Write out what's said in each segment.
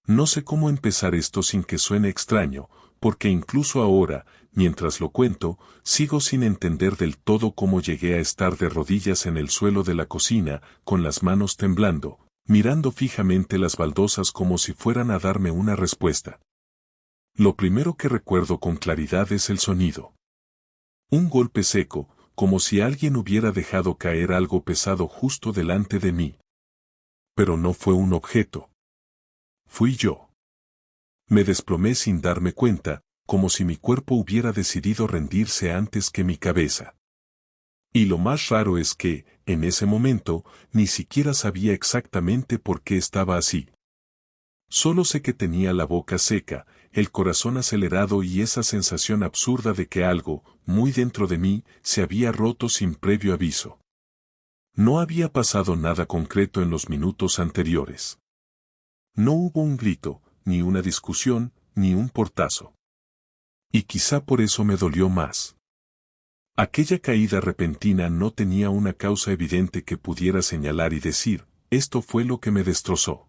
No sé cómo empezar esto sin que suene extraño, porque incluso ahora, mientras lo cuento, sigo sin entender del todo cómo llegué a estar de rodillas en el suelo de la cocina, con las manos temblando, mirando fijamente las baldosas como si fueran a darme una respuesta. Lo primero que recuerdo con claridad es el sonido. Un golpe seco, como si alguien hubiera dejado caer algo pesado justo delante de mí. Pero no fue un objeto. Fui yo. Me desplomé sin darme cuenta, como si mi cuerpo hubiera decidido rendirse antes que mi cabeza. Y lo más raro es que, en ese momento, ni siquiera sabía exactamente por qué estaba así. Solo sé que tenía la boca seca, el corazón acelerado y esa sensación absurda de que algo, muy dentro de mí, se había roto sin previo aviso. No había pasado nada concreto en los minutos anteriores. No hubo un grito, ni una discusión, ni un portazo. Y quizá por eso me dolió más. Aquella caída repentina no tenía una causa evidente que pudiera señalar y decir, esto fue lo que me destrozó.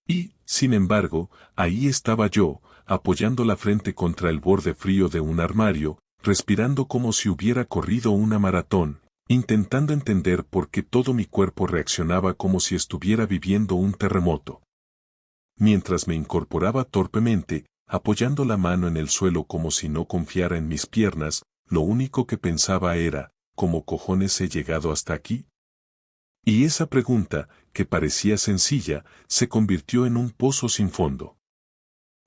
Y, sin embargo, ahí estaba yo, apoyando la frente contra el borde frío de un armario, respirando como si hubiera corrido una maratón, intentando entender por qué todo mi cuerpo reaccionaba como si estuviera viviendo un terremoto. Mientras me incorporaba torpemente, apoyando la mano en el suelo como si no confiara en mis piernas, lo único que pensaba era, ¿cómo cojones he llegado hasta aquí? Y esa pregunta, que parecía sencilla, se convirtió en un pozo sin fondo.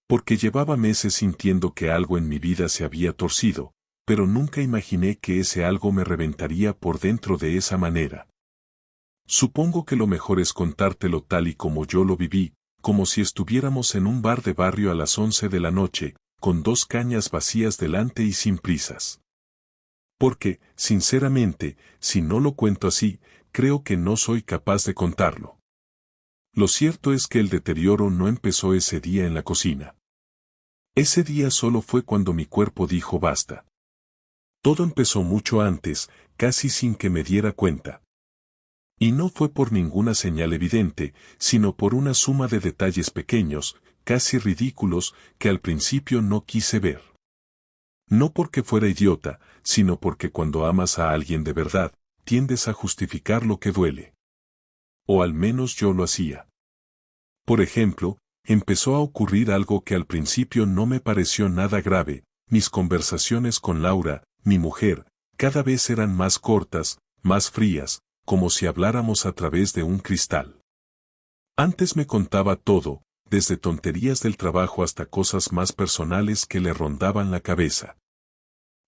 Porque llevaba meses sintiendo que algo en mi vida se había torcido, pero nunca imaginé que ese algo me reventaría por dentro de esa manera. Supongo que lo mejor es contártelo tal y como yo lo viví, como si estuviéramos en un bar de barrio a las 11 de la noche, con 2 cañas vacías delante y sin prisas. Porque, sinceramente, si no lo cuento así, creo que no soy capaz de contarlo. Lo cierto es que el deterioro no empezó ese día en la cocina. Ese día solo fue cuando mi cuerpo dijo basta. Todo empezó mucho antes, casi sin que me diera cuenta. Y no fue por ninguna señal evidente, sino por una suma de detalles pequeños, casi ridículos, que al principio no quise ver. No porque fuera idiota, sino porque cuando amas a alguien de verdad, tiendes a justificar lo que duele. O al menos yo lo hacía. Por ejemplo, empezó a ocurrir algo que al principio no me pareció nada grave, mis conversaciones con Laura, mi mujer, cada vez eran más cortas, más frías, como si habláramos a través de un cristal. Antes me contaba todo, desde tonterías del trabajo hasta cosas más personales que le rondaban la cabeza.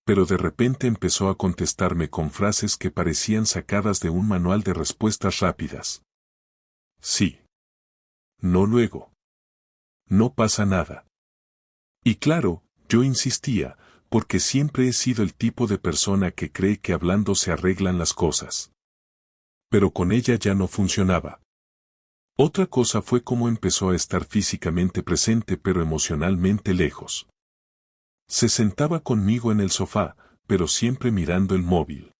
Pero de repente empezó a contestarme con frases que parecían sacadas de un manual de respuestas rápidas. Sí. No luego. No pasa nada. Y claro, yo insistía, porque siempre he sido el tipo de persona que cree que hablando se arreglan las cosas. Pero con ella ya no funcionaba. Otra cosa fue cómo empezó a estar físicamente presente pero emocionalmente lejos. Se sentaba conmigo en el sofá, pero siempre mirando el móvil.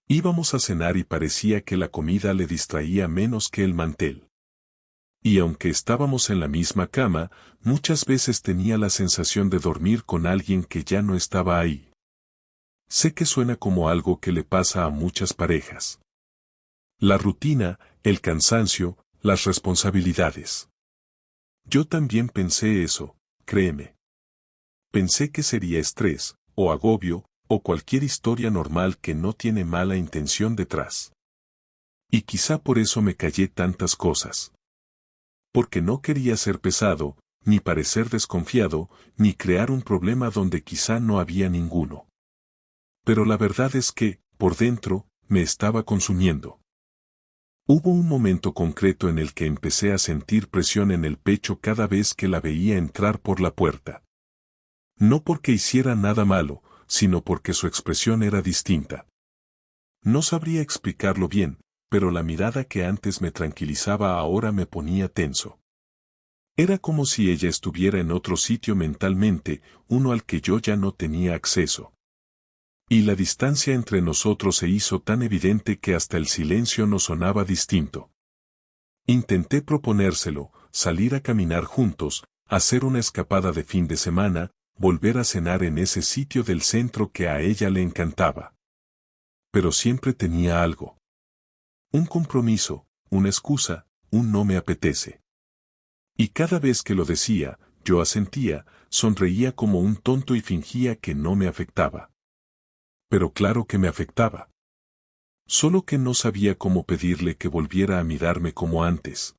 Íbamos a cenar y parecía que la comida le distraía menos que el mantel. Y aunque estábamos en la misma cama, muchas veces tenía la sensación de dormir con alguien que ya no estaba ahí. Sé que suena como algo que le pasa a muchas parejas. La rutina, el cansancio, las responsabilidades. Yo también pensé eso, créeme. Pensé que sería estrés, o agobio, o cualquier historia normal que no tiene mala intención detrás. Y quizá por eso me callé tantas cosas. Porque no quería ser pesado, ni parecer desconfiado, ni crear un problema donde quizá no había ninguno. Pero la verdad es que, por dentro, me estaba consumiendo. Hubo un momento concreto en el que empecé a sentir presión en el pecho cada vez que la veía entrar por la puerta. No porque hiciera nada malo, sino porque su expresión era distinta. No sabría explicarlo bien, pero la mirada que antes me tranquilizaba ahora me ponía tenso. Era como si ella estuviera en otro sitio mentalmente, uno al que yo ya no tenía acceso. Y la distancia entre nosotros se hizo tan evidente que hasta el silencio nos sonaba distinto. Intenté proponérselo, salir a caminar juntos, hacer una escapada de fin de semana, volver a cenar en ese sitio del centro que a ella le encantaba. Pero siempre tenía algo. Un compromiso, una excusa, un no me apetece. Y cada vez que lo decía, yo asentía, sonreía como un tonto y fingía que no me afectaba. Pero claro que me afectaba. Solo que no sabía cómo pedirle que volviera a mirarme como antes.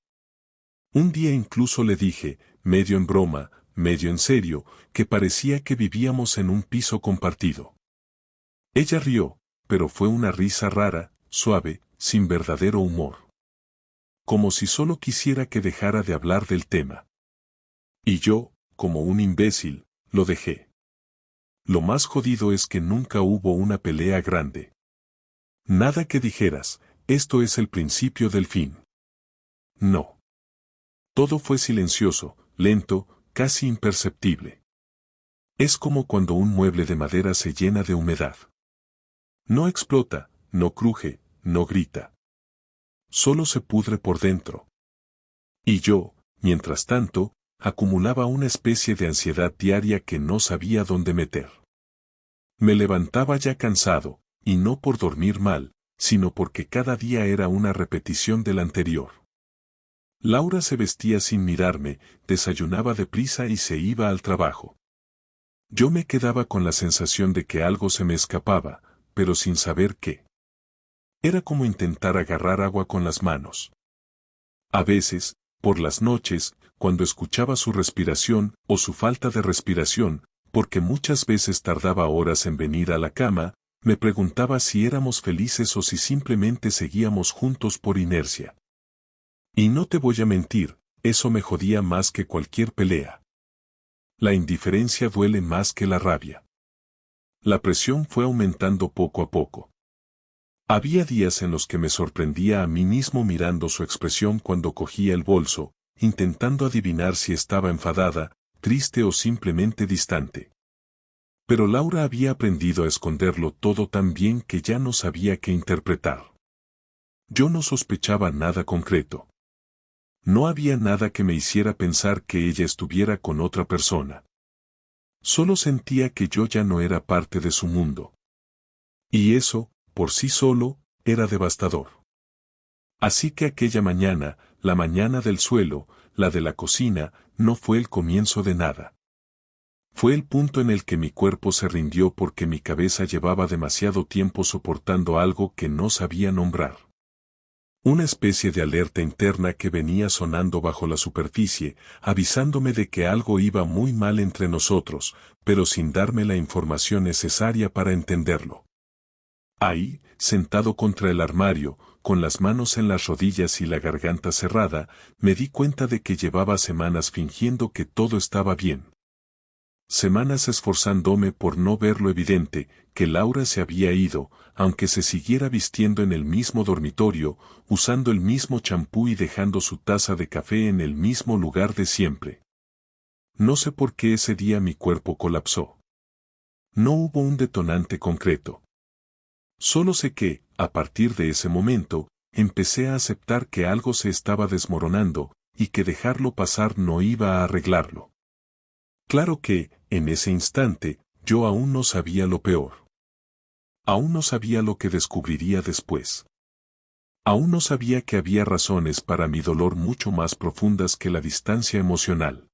Un día incluso le dije, medio en broma, medio en serio, que parecía que vivíamos en un piso compartido. Ella rió, pero fue una risa rara, suave, sin verdadero humor. Como si solo quisiera que dejara de hablar del tema. Y yo, como un imbécil, lo dejé. Lo más jodido es que nunca hubo una pelea grande. Nada que dijeras, esto es el principio del fin. No. Todo fue silencioso, lento, casi imperceptible. Es como cuando un mueble de madera se llena de humedad. No explota, no cruje, no grita. Solo se pudre por dentro. Y yo, mientras tanto, acumulaba una especie de ansiedad diaria que no sabía dónde meter. Me levantaba ya cansado, y no por dormir mal, sino porque cada día era una repetición del anterior. Laura se vestía sin mirarme, desayunaba deprisa y se iba al trabajo. Yo me quedaba con la sensación de que algo se me escapaba, pero sin saber qué. Era como intentar agarrar agua con las manos. A veces, por las noches, cuando escuchaba su respiración o su falta de respiración, porque muchas veces tardaba horas en venir a la cama, me preguntaba si éramos felices o si simplemente seguíamos juntos por inercia. Y no te voy a mentir, eso me jodía más que cualquier pelea. La indiferencia duele más que la rabia. La presión fue aumentando poco a poco. Había días en los que me sorprendía a mí mismo mirando su expresión cuando cogía el bolso, intentando adivinar si estaba enfadada, triste o simplemente distante. Pero Laura había aprendido a esconderlo todo tan bien que ya no sabía qué interpretar. Yo no sospechaba nada concreto. No había nada que me hiciera pensar que ella estuviera con otra persona. Solo sentía que yo ya no era parte de su mundo. Y eso, por sí solo, era devastador. Así que aquella mañana, la mañana del suelo, la de la cocina, no fue el comienzo de nada. Fue el punto en el que mi cuerpo se rindió porque mi cabeza llevaba demasiado tiempo soportando algo que no sabía nombrar. Una especie de alerta interna que venía sonando bajo la superficie, avisándome de que algo iba muy mal entre nosotros, pero sin darme la información necesaria para entenderlo. Ahí, sentado contra el armario, con las manos en las rodillas y la garganta cerrada, me di cuenta de que llevaba semanas fingiendo que todo estaba bien. Semanas esforzándome por no ver lo evidente, que Laura se había ido, aunque se siguiera vistiendo en el mismo dormitorio, usando el mismo champú y dejando su taza de café en el mismo lugar de siempre. No sé por qué ese día mi cuerpo colapsó. No hubo un detonante concreto. Solo sé que, a partir de ese momento, empecé a aceptar que algo se estaba desmoronando, y que dejarlo pasar no iba a arreglarlo. Claro que, en ese instante, yo aún no sabía lo peor. Aún no sabía lo que descubriría después. Aún no sabía que había razones para mi dolor mucho más profundas que la distancia emocional.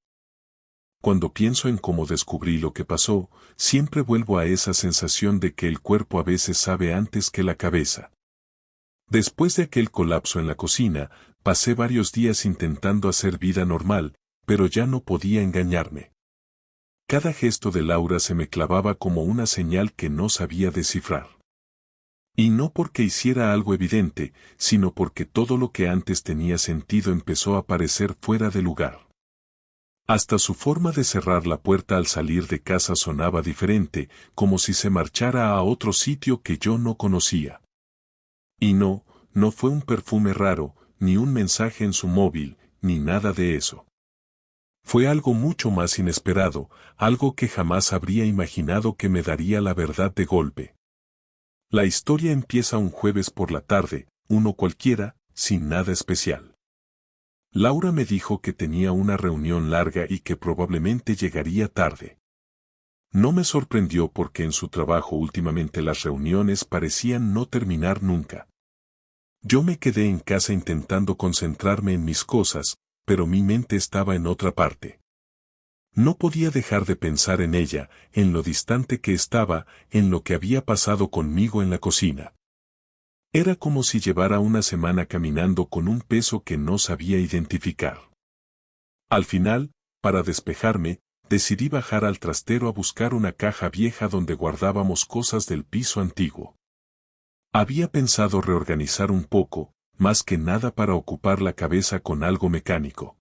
Cuando pienso en cómo descubrí lo que pasó, siempre vuelvo a esa sensación de que el cuerpo a veces sabe antes que la cabeza. Después de aquel colapso en la cocina, pasé varios días intentando hacer vida normal, pero ya no podía engañarme. Cada gesto de Laura se me clavaba como una señal que no sabía descifrar. Y no porque hiciera algo evidente, sino porque todo lo que antes tenía sentido empezó a parecer fuera de lugar. Hasta su forma de cerrar la puerta al salir de casa sonaba diferente, como si se marchara a otro sitio que yo no conocía. Y no fue un perfume raro, ni un mensaje en su móvil, ni nada de eso. Fue algo mucho más inesperado, algo que jamás habría imaginado que me daría la verdad de golpe. La historia empieza un jueves por la tarde, uno cualquiera, sin nada especial. Laura me dijo que tenía una reunión larga y que probablemente llegaría tarde. No me sorprendió porque en su trabajo últimamente las reuniones parecían no terminar nunca. Yo me quedé en casa intentando concentrarme en mis cosas, pero mi mente estaba en otra parte. No podía dejar de pensar en ella, en lo distante que estaba, en lo que había pasado conmigo en la cocina. Era como si llevara una semana caminando con un peso que no sabía identificar. Al final, para despejarme, decidí bajar al trastero a buscar una caja vieja donde guardábamos cosas del piso antiguo. Había pensado reorganizar un poco, más que nada para ocupar la cabeza con algo mecánico.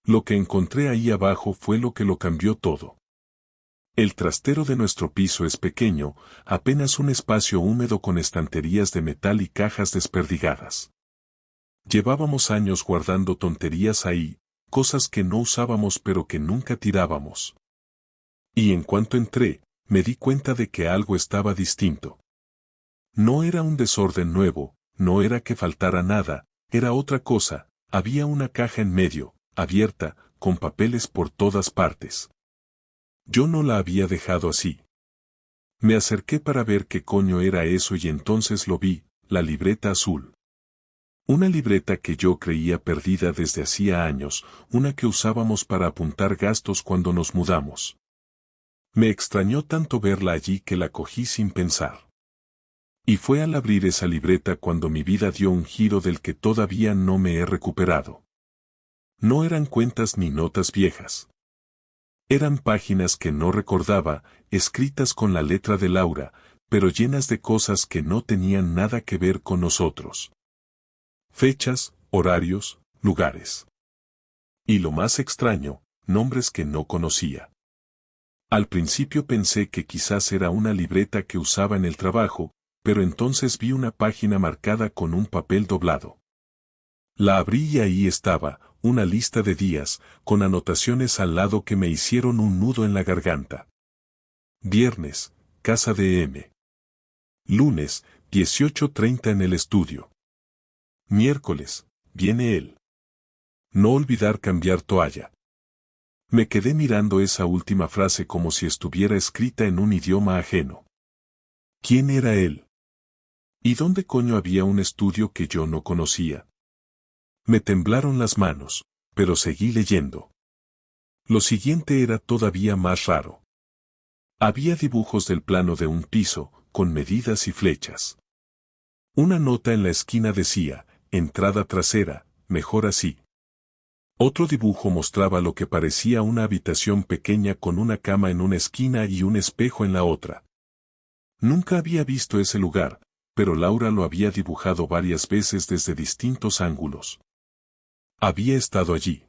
Lo que encontré ahí abajo fue lo que lo cambió todo. El trastero de nuestro piso es pequeño, apenas un espacio húmedo con estanterías de metal y cajas desperdigadas. Llevábamos años guardando tonterías ahí, cosas que no usábamos pero que nunca tirábamos. Y en cuanto entré, me di cuenta de que algo estaba distinto. No era un desorden nuevo, no era que faltara nada, era otra cosa, había una caja en medio, abierta, con papeles por todas partes. Yo no la había dejado así. Me acerqué para ver qué coño era eso y entonces lo vi, la libreta azul. Una libreta que yo creía perdida desde hacía años, una que usábamos para apuntar gastos cuando nos mudamos. Me extrañó tanto verla allí que la cogí sin pensar. Y fue al abrir esa libreta cuando mi vida dio un giro del que todavía no me he recuperado. No eran cuentas ni notas viejas. Eran páginas que no recordaba, escritas con la letra de Laura, pero llenas de cosas que no tenían nada que ver con nosotros. Fechas, horarios, lugares. Y lo más extraño, nombres que no conocía. Al principio pensé que quizás era una libreta que usaba en el trabajo, pero entonces vi una página marcada con un papel doblado. La abrí y ahí estaba, una lista de días, con anotaciones al lado que me hicieron un nudo en la garganta. Viernes, casa de M. Lunes, 18:30 en el estudio. Miércoles, viene él. No olvidar cambiar toalla. Me quedé mirando esa última frase como si estuviera escrita en un idioma ajeno. ¿Quién era él? ¿Y dónde coño había un estudio que yo no conocía? Me temblaron las manos, pero seguí leyendo. Lo siguiente era todavía más raro. Había dibujos del plano de un piso, con medidas y flechas. Una nota en la esquina decía, entrada trasera, mejor así. Otro dibujo mostraba lo que parecía una habitación pequeña con una cama en una esquina y un espejo en la otra. Nunca había visto ese lugar, pero Laura lo había dibujado varias veces desde distintos ángulos. Había estado allí.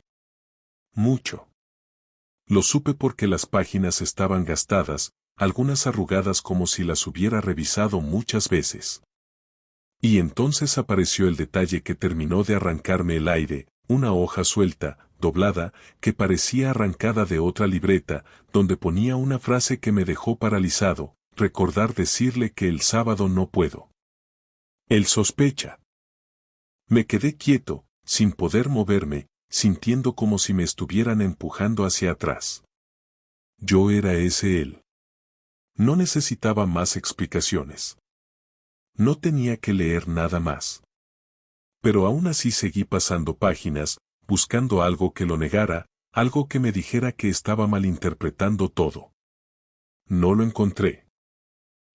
Mucho. Lo supe porque las páginas estaban gastadas, algunas arrugadas como si las hubiera revisado muchas veces. Y entonces apareció el detalle que terminó de arrancarme el aire, una hoja suelta, doblada, que parecía arrancada de otra libreta, donde ponía una frase que me dejó paralizado, recordar decirle que el sábado no puedo. Él sospecha. Me quedé quieto, sin poder moverme, sintiendo como si me estuvieran empujando hacia atrás. Yo era ese él. No necesitaba más explicaciones. No tenía que leer nada más. Pero aún así seguí pasando páginas, buscando algo que lo negara, algo que me dijera que estaba malinterpretando todo. No lo encontré.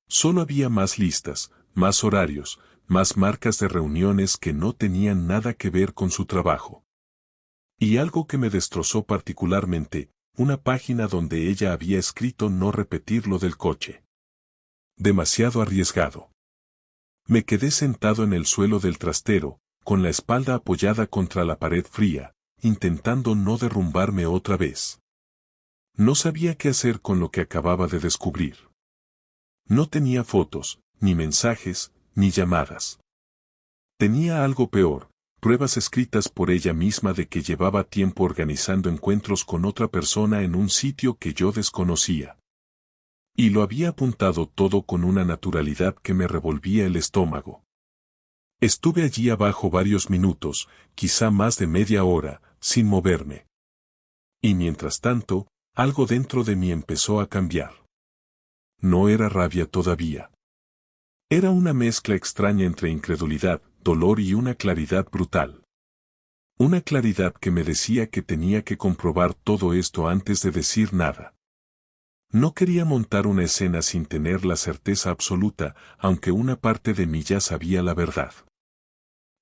Solo había más listas, más horarios, más marcas de reuniones que no tenían nada que ver con su trabajo. Y algo que me destrozó particularmente, una página donde ella había escrito no repetir lo del coche. Demasiado arriesgado. Me quedé sentado en el suelo del trastero, con la espalda apoyada contra la pared fría, intentando no derrumbarme otra vez. No sabía qué hacer con lo que acababa de descubrir. No tenía fotos, ni mensajes, ni llamadas. Tenía algo peor, pruebas escritas por ella misma de que llevaba tiempo organizando encuentros con otra persona en un sitio que yo desconocía. Y lo había apuntado todo con una naturalidad que me revolvía el estómago. Estuve allí abajo varios minutos, quizá más de media hora, sin moverme. Y mientras tanto, algo dentro de mí empezó a cambiar. No era rabia todavía. Era una mezcla extraña entre incredulidad, dolor y una claridad brutal. Una claridad que me decía que tenía que comprobar todo esto antes de decir nada. No quería montar una escena sin tener la certeza absoluta, aunque una parte de mí ya sabía la verdad.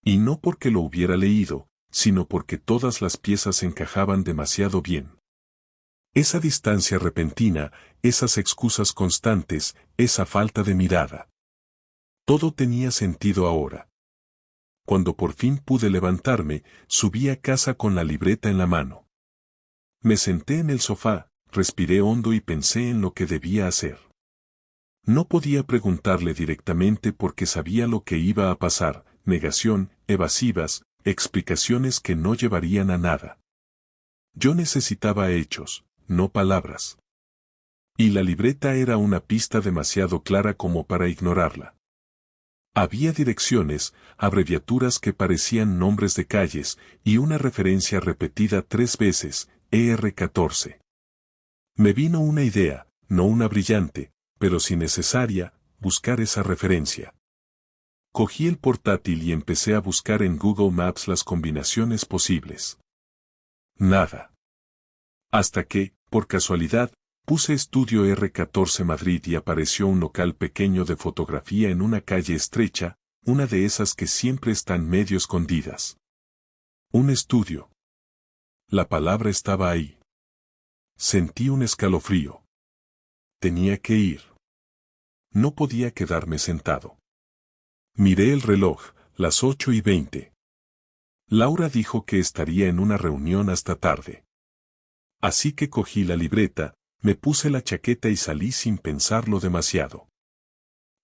Y no porque lo hubiera leído, sino porque todas las piezas encajaban demasiado bien. Esa distancia repentina, esas excusas constantes, esa falta de mirada. Todo tenía sentido ahora. Cuando por fin pude levantarme, subí a casa con la libreta en la mano. Me senté en el sofá, respiré hondo y pensé en lo que debía hacer. No podía preguntarle directamente porque sabía lo que iba a pasar, negación, evasivas, explicaciones que no llevarían a nada. Yo necesitaba hechos, no palabras. Y la libreta era una pista demasiado clara como para ignorarla. Había direcciones, abreviaturas que parecían nombres de calles, y una referencia repetida 3 veces, ER14. Me vino una idea, no una brillante, pero sí necesaria, buscar esa referencia. Cogí el portátil y empecé a buscar en Google Maps las combinaciones posibles. Nada. Hasta que, por casualidad, puse Estudio R14 Madrid y apareció un local pequeño de fotografía en una calle estrecha, una de esas que siempre están medio escondidas. Un estudio. La palabra estaba ahí. Sentí un escalofrío. Tenía que ir. No podía quedarme sentado. Miré el reloj, las 8:20. Laura dijo que estaría en una reunión hasta tarde. Así que cogí la libreta, me puse la chaqueta y salí sin pensarlo demasiado.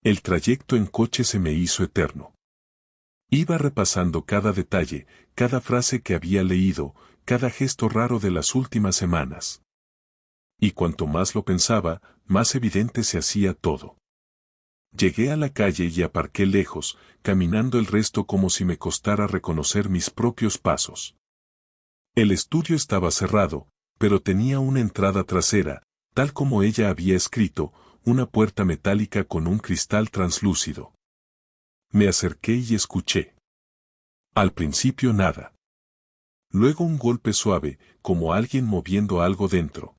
El trayecto en coche se me hizo eterno. Iba repasando cada detalle, cada frase que había leído, cada gesto raro de las últimas semanas. Y cuanto más lo pensaba, más evidente se hacía todo. Llegué a la calle y aparqué lejos, caminando el resto como si me costara reconocer mis propios pasos. El estudio estaba cerrado, pero tenía una entrada trasera, tal como ella había escrito, una puerta metálica con un cristal translúcido. Me acerqué y escuché. Al principio nada. Luego un golpe suave, como alguien moviendo algo dentro.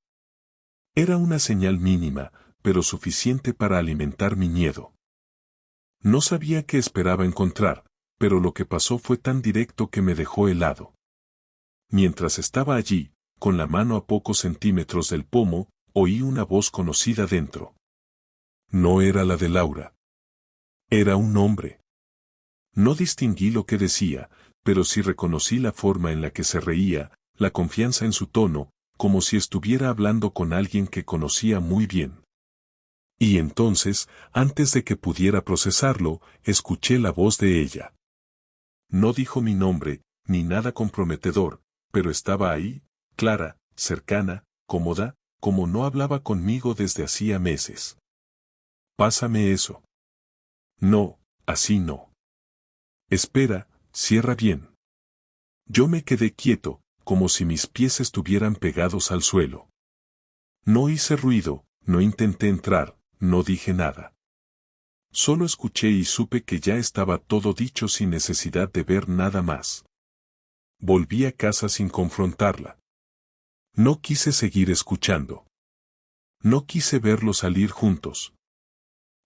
Era una señal mínima, pero suficiente para alimentar mi miedo. No sabía qué esperaba encontrar, pero lo que pasó fue tan directo que me dejó helado. Mientras estaba allí, con la mano a pocos centímetros del pomo, oí una voz conocida dentro. No era la de Laura. Era un hombre. No distinguí lo que decía, pero sí reconocí la forma en la que se reía, la confianza en su tono, como si estuviera hablando con alguien que conocía muy bien. Y entonces, antes de que pudiera procesarlo, escuché la voz de ella. No dijo mi nombre, ni nada comprometedor, pero estaba ahí, clara, cercana, cómoda, como no hablaba conmigo desde hacía meses. Pásame eso. No, así no. Espera, cierra bien. Yo me quedé quieto, como si mis pies estuvieran pegados al suelo. No hice ruido, no intenté entrar, no dije nada. Solo escuché y supe que ya estaba todo dicho sin necesidad de ver nada más. Volví a casa sin confrontarla. No quise seguir escuchando. No quise verlos salir juntos.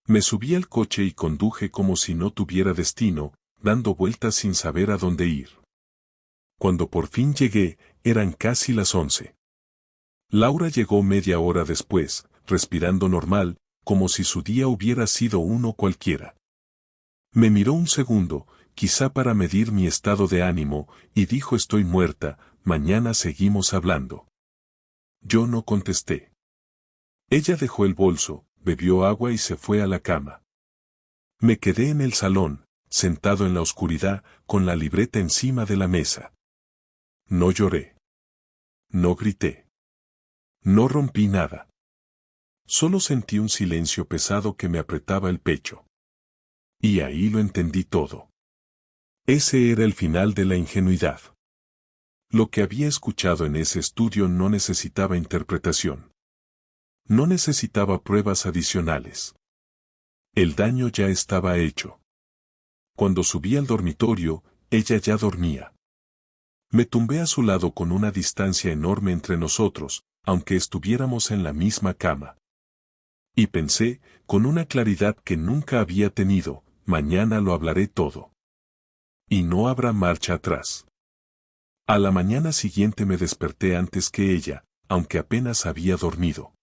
Me subí al coche y conduje como si no tuviera destino, dando vueltas sin saber a dónde ir. Cuando por fin llegué, eran casi las 11. Laura llegó media hora después, respirando normal, como si su día hubiera sido uno cualquiera. Me miró un segundo, quizá para medir mi estado de ánimo, y dijo: estoy muerta, mañana seguimos hablando. Yo no contesté. Ella dejó el bolso, bebió agua y se fue a la cama. Me quedé en el salón, sentado en la oscuridad, con la libreta encima de la mesa. No lloré. No grité. No rompí nada. Solo sentí un silencio pesado que me apretaba el pecho. Y ahí lo entendí todo. Ese era el final de la ingenuidad. Lo que había escuchado en ese estudio no necesitaba interpretación. No necesitaba pruebas adicionales. El daño ya estaba hecho. Cuando subí al dormitorio, ella ya dormía. Me tumbé a su lado con una distancia enorme entre nosotros, aunque estuviéramos en la misma cama. Y pensé, con una claridad que nunca había tenido, mañana lo hablaré todo. Y no habrá marcha atrás. A la mañana siguiente me desperté antes que ella, aunque apenas había dormido.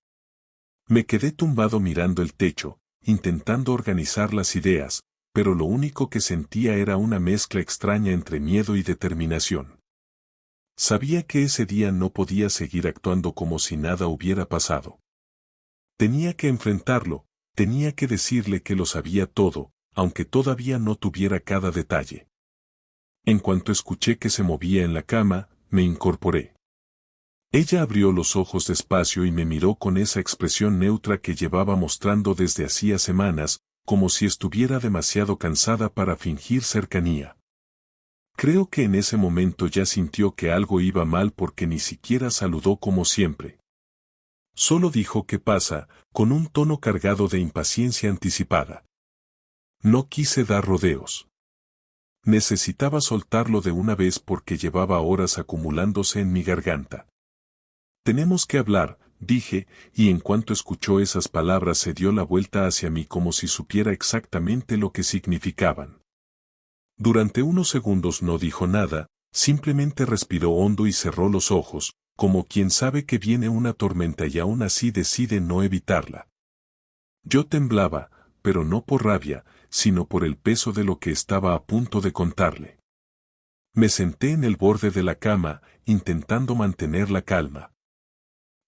Me quedé tumbado mirando el techo, intentando organizar las ideas, pero lo único que sentía era una mezcla extraña entre miedo y determinación. Sabía que ese día no podía seguir actuando como si nada hubiera pasado. Tenía que enfrentarlo, tenía que decirle que lo sabía todo, aunque todavía no tuviera cada detalle. En cuanto escuché que se movía en la cama, me incorporé. Ella abrió los ojos despacio y me miró con esa expresión neutra que llevaba mostrando desde hacía semanas, como si estuviera demasiado cansada para fingir cercanía. Creo que en ese momento ya sintió que algo iba mal porque ni siquiera saludó como siempre. Solo dijo «¿Qué pasa?», con un tono cargado de impaciencia anticipada. No quise dar rodeos. Necesitaba soltarlo de una vez porque llevaba horas acumulándose en mi garganta. «Tenemos que hablar», dije, y en cuanto escuchó esas palabras se dio la vuelta hacia mí como si supiera exactamente lo que significaban. Durante unos segundos no dijo nada, simplemente respiró hondo y cerró los ojos, como quien sabe que viene una tormenta y aún así decide no evitarla. Yo temblaba, pero no por rabia, sino por el peso de lo que estaba a punto de contarle. Me senté en el borde de la cama, intentando mantener la calma.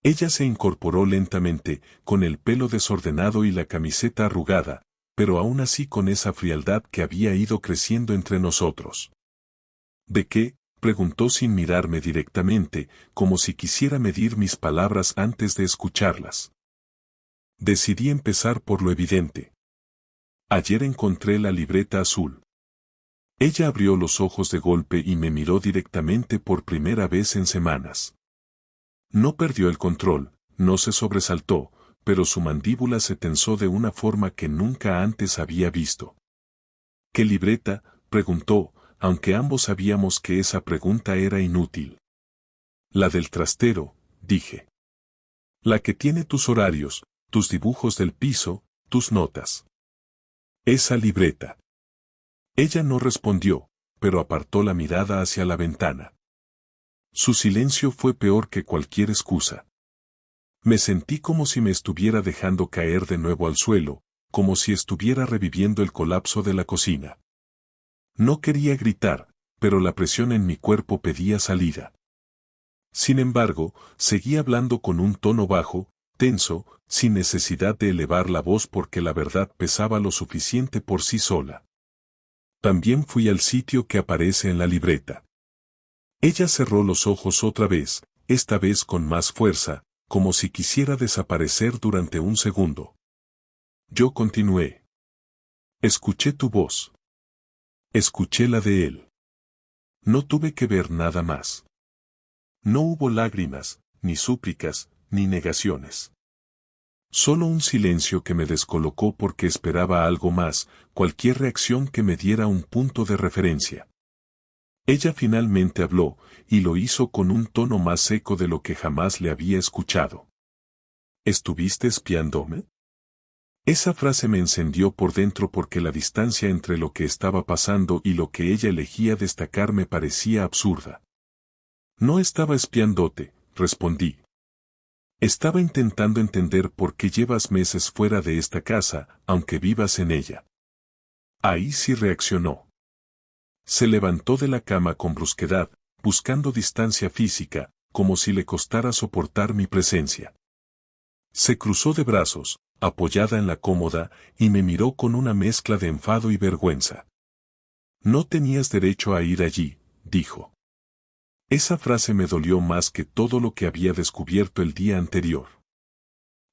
Ella se incorporó lentamente, con el pelo desordenado y la camiseta arrugada, pero aún así con esa frialdad que había ido creciendo entre nosotros. ¿De qué?, preguntó sin mirarme directamente, como si quisiera medir mis palabras antes de escucharlas. Decidí empezar por lo evidente. Ayer encontré la libreta azul. Ella abrió los ojos de golpe y me miró directamente por primera vez en semanas. No perdió el control, no se sobresaltó, pero su mandíbula se tensó de una forma que nunca antes había visto. ¿Qué libreta?, preguntó, aunque ambos sabíamos que esa pregunta era inútil. La del trastero, dije. La que tiene tus horarios, tus dibujos del piso, tus notas. Esa libreta. Ella no respondió, pero apartó la mirada hacia la ventana. Su silencio fue peor que cualquier excusa. Me sentí como si me estuviera dejando caer de nuevo al suelo, como si estuviera reviviendo el colapso de la cocina. No quería gritar, pero la presión en mi cuerpo pedía salida. Sin embargo, seguí hablando con un tono bajo, tenso, sin necesidad de elevar la voz porque la verdad pesaba lo suficiente por sí sola. También fui al sitio que aparece en la libreta. Ella cerró los ojos otra vez, esta vez con más fuerza, como si quisiera desaparecer durante un segundo. Yo continué. Escuché tu voz. Escuché la de él. No tuve que ver nada más. No hubo lágrimas, ni súplicas, ni negaciones. Solo un silencio que me descolocó porque esperaba algo más, cualquier reacción que me diera un punto de referencia. Ella finalmente habló, y lo hizo con un tono más seco de lo que jamás le había escuchado. ¿Estuviste espiándome? Esa frase me encendió por dentro porque la distancia entre lo que estaba pasando y lo que ella elegía destacar me parecía absurda. No estaba espiándote, respondí. Estaba intentando entender por qué llevas meses fuera de esta casa, aunque vivas en ella. Ahí sí reaccionó. Se levantó de la cama con brusquedad, buscando distancia física, como si le costara soportar mi presencia. Se cruzó de brazos, apoyada en la cómoda, y me miró con una mezcla de enfado y vergüenza. No tenías derecho a ir allí, dijo. Esa frase me dolió más que todo lo que había descubierto el día anterior.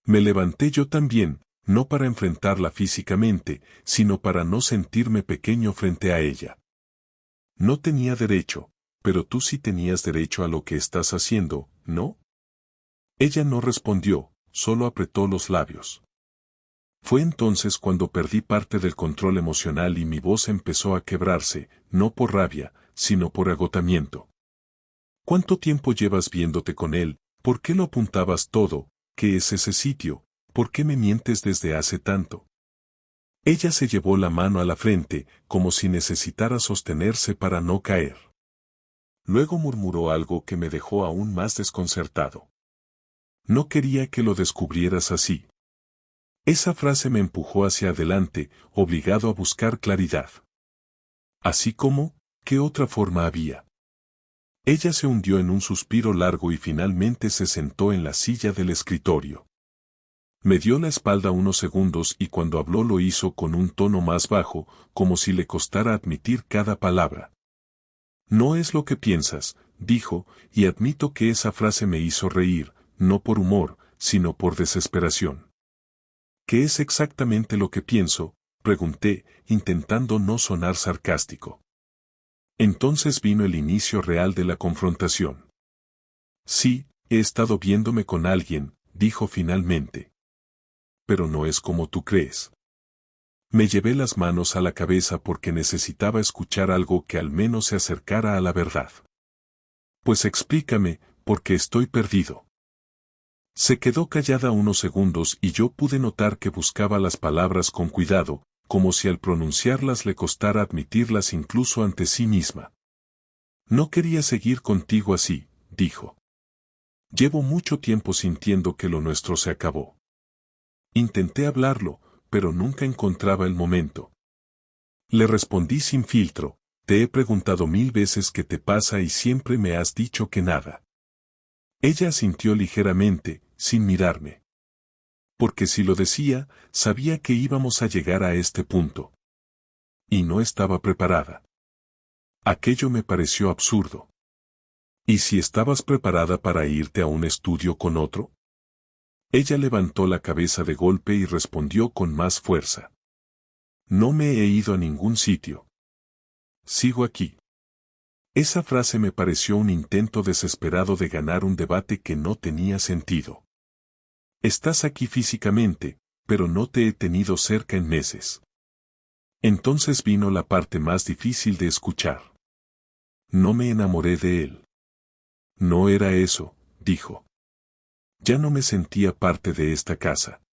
Me levanté yo también, no para enfrentarla físicamente, sino para no sentirme pequeño frente a ella. No tenía derecho, pero tú sí tenías derecho a lo que estás haciendo, ¿no? Ella no respondió, solo apretó los labios. Fue entonces cuando perdí parte del control emocional y mi voz empezó a quebrarse, no por rabia, sino por agotamiento. ¿Cuánto tiempo llevas viéndote con él? ¿Por qué lo apuntabas todo? ¿Qué es ese sitio? ¿Por qué me mientes desde hace tanto? Ella se llevó la mano a la frente, como si necesitara sostenerse para no caer. Luego murmuró algo que me dejó aún más desconcertado. No quería que lo descubrieras así. Esa frase me empujó hacia adelante, obligado a buscar claridad. Así como, ¿qué otra forma había? Ella se hundió en un suspiro largo y finalmente se sentó en la silla del escritorio. Me dio la espalda unos segundos y cuando habló lo hizo con un tono más bajo, como si le costara admitir cada palabra. No es lo que piensas, dijo, y admito que esa frase me hizo reír, no por humor, sino por desesperación. ¿Qué es exactamente lo que pienso?, pregunté, intentando no sonar sarcástico. Entonces vino el inicio real de la confrontación. Sí, he estado viéndome con alguien, dijo finalmente. Pero no es como tú crees. Me llevé las manos a la cabeza porque necesitaba escuchar algo que al menos se acercara a la verdad. Pues explícame, porque estoy perdido. Se quedó callada unos segundos y yo pude notar que buscaba las palabras con cuidado, como si al pronunciarlas le costara admitirlas incluso ante sí misma. No quería seguir contigo así, dijo. Llevo mucho tiempo sintiendo que lo nuestro se acabó. Intenté hablarlo, pero nunca encontraba el momento. Le respondí sin filtro, te he preguntado 1000 veces qué te pasa y siempre me has dicho que nada. Ella asintió ligeramente, sin mirarme. Porque si lo decía, sabía que íbamos a llegar a este punto. Y no estaba preparada. Aquello me pareció absurdo. ¿Y si estabas preparada para irte a un estudio con otro? Ella levantó la cabeza de golpe y respondió con más fuerza. No me he ido a ningún sitio. Sigo aquí. Esa frase me pareció un intento desesperado de ganar un debate que no tenía sentido. Estás aquí físicamente, pero no te he tenido cerca en meses. Entonces vino la parte más difícil de escuchar. No me enamoré de él. No era eso, dijo. Ya no me sentía parte de esta casa.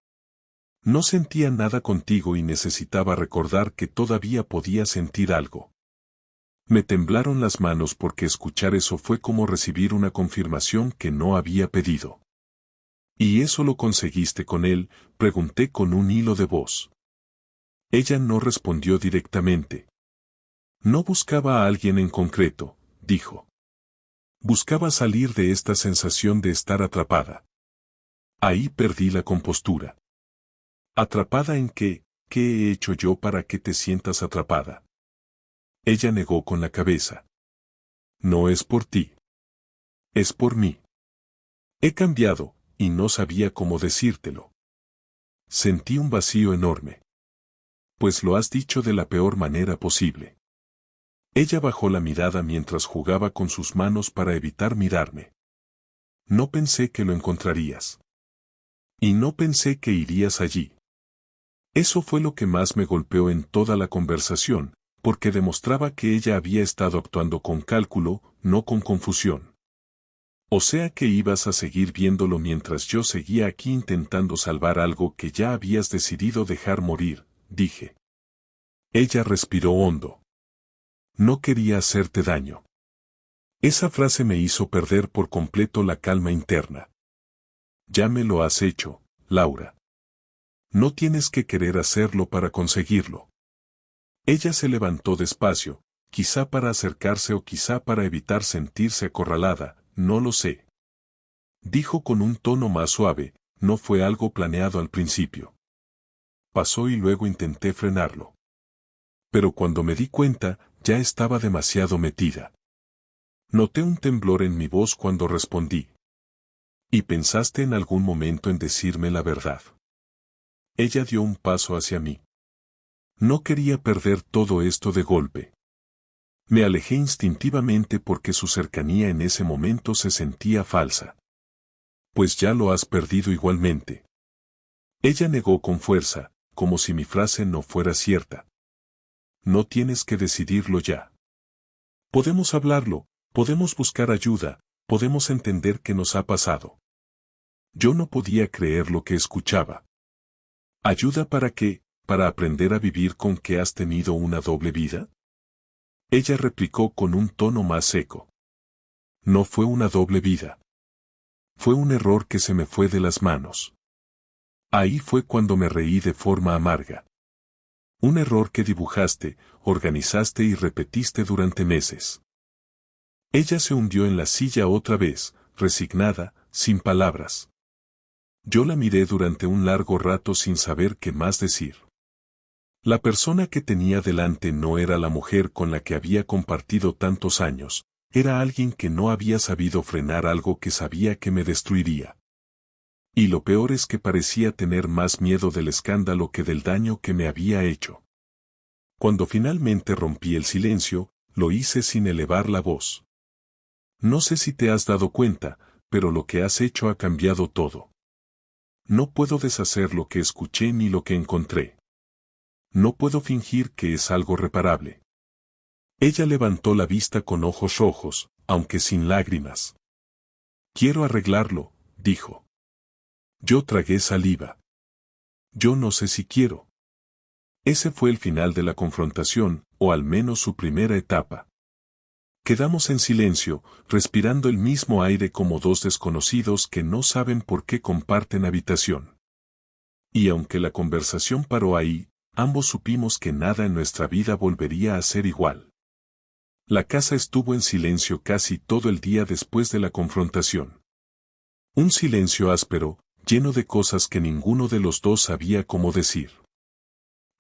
No sentía nada contigo y necesitaba recordar que todavía podía sentir algo. Me temblaron las manos porque escuchar eso fue como recibir una confirmación que no había pedido. ¿Y eso lo conseguiste con él?, pregunté con un hilo de voz. Ella no respondió directamente. No buscaba a alguien en concreto, dijo. Buscaba salir de esta sensación de estar atrapada. Ahí perdí la compostura. ¿Atrapada en qué? ¿Qué he hecho yo para que te sientas atrapada? Ella negó con la cabeza. No es por ti. Es por mí. He cambiado, y no sabía cómo decírtelo. Sentí un vacío enorme. Pues lo has dicho de la peor manera posible. Ella bajó la mirada mientras jugaba con sus manos para evitar mirarme. No pensé que lo encontrarías. Y no pensé que irías allí. Eso fue lo que más me golpeó en toda la conversación, porque demostraba que ella había estado actuando con cálculo, no con confusión. O sea que ibas a seguir viéndolo mientras yo seguía aquí intentando salvar algo que ya habías decidido dejar morir, dije. Ella respiró hondo. No quería hacerte daño. Esa frase me hizo perder por completo la calma interna. Ya me lo has hecho, Laura. No tienes que querer hacerlo para conseguirlo. Ella se levantó despacio, quizá para acercarse o quizá para evitar sentirse acorralada, no lo sé. Dijo con un tono más suave, no fue algo planeado al principio. Pasó y luego intenté frenarlo. Pero cuando me di cuenta, ya estaba demasiado metida. Noté un temblor en mi voz cuando respondí. ¿Y pensaste en algún momento en decirme la verdad? Ella dio un paso hacia mí. No quería perder todo esto de golpe. Me alejé instintivamente porque su cercanía en ese momento se sentía falsa. Pues ya lo has perdido igualmente. Ella negó con fuerza, como si mi frase no fuera cierta. No tienes que decidirlo ya. Podemos hablarlo, podemos buscar ayuda, podemos entender qué nos ha pasado. Yo no podía creer lo que escuchaba. ¿Ayuda para qué? ¿Para aprender a vivir con que has tenido una doble vida? Ella replicó con un tono más seco. No fue una doble vida. Fue un error que se me fue de las manos. Ahí fue cuando me reí de forma amarga. Un error que dibujaste, organizaste y repetiste durante meses. Ella se hundió en la silla otra vez, resignada, sin palabras. Yo la miré durante un largo rato sin saber qué más decir. La persona que tenía delante no era la mujer con la que había compartido tantos años, era alguien que no había sabido frenar algo que sabía que me destruiría. Y lo peor es que parecía tener más miedo del escándalo que del daño que me había hecho. Cuando finalmente rompí el silencio, lo hice sin elevar la voz. No sé si te has dado cuenta, pero lo que has hecho ha cambiado todo. No puedo deshacer lo que escuché ni lo que encontré. No puedo fingir que es algo reparable. Ella levantó la vista con ojos rojos, aunque sin lágrimas. Quiero arreglarlo, dijo. Yo tragué saliva. Yo no sé si quiero. Ese fue el final de la confrontación, o al menos su primera etapa. Quedamos en silencio, respirando el mismo aire como dos desconocidos que no saben por qué comparten habitación. Y aunque la conversación paró ahí, ambos supimos que nada en nuestra vida volvería a ser igual. La casa estuvo en silencio casi todo el día después de la confrontación. Un silencio áspero, lleno de cosas que ninguno de los dos sabía cómo decir.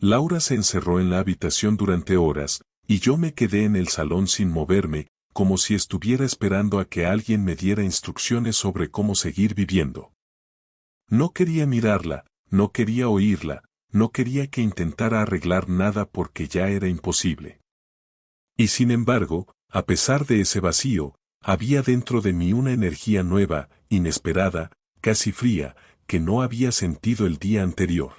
Laura se encerró en la habitación durante horas, y yo me quedé en el salón sin moverme, como si estuviera esperando a que alguien me diera instrucciones sobre cómo seguir viviendo. No quería mirarla, no quería oírla, no quería que intentara arreglar nada porque ya era imposible. Y sin embargo, a pesar de ese vacío, había dentro de mí una energía nueva, inesperada, casi fría, que no había sentido el día anterior.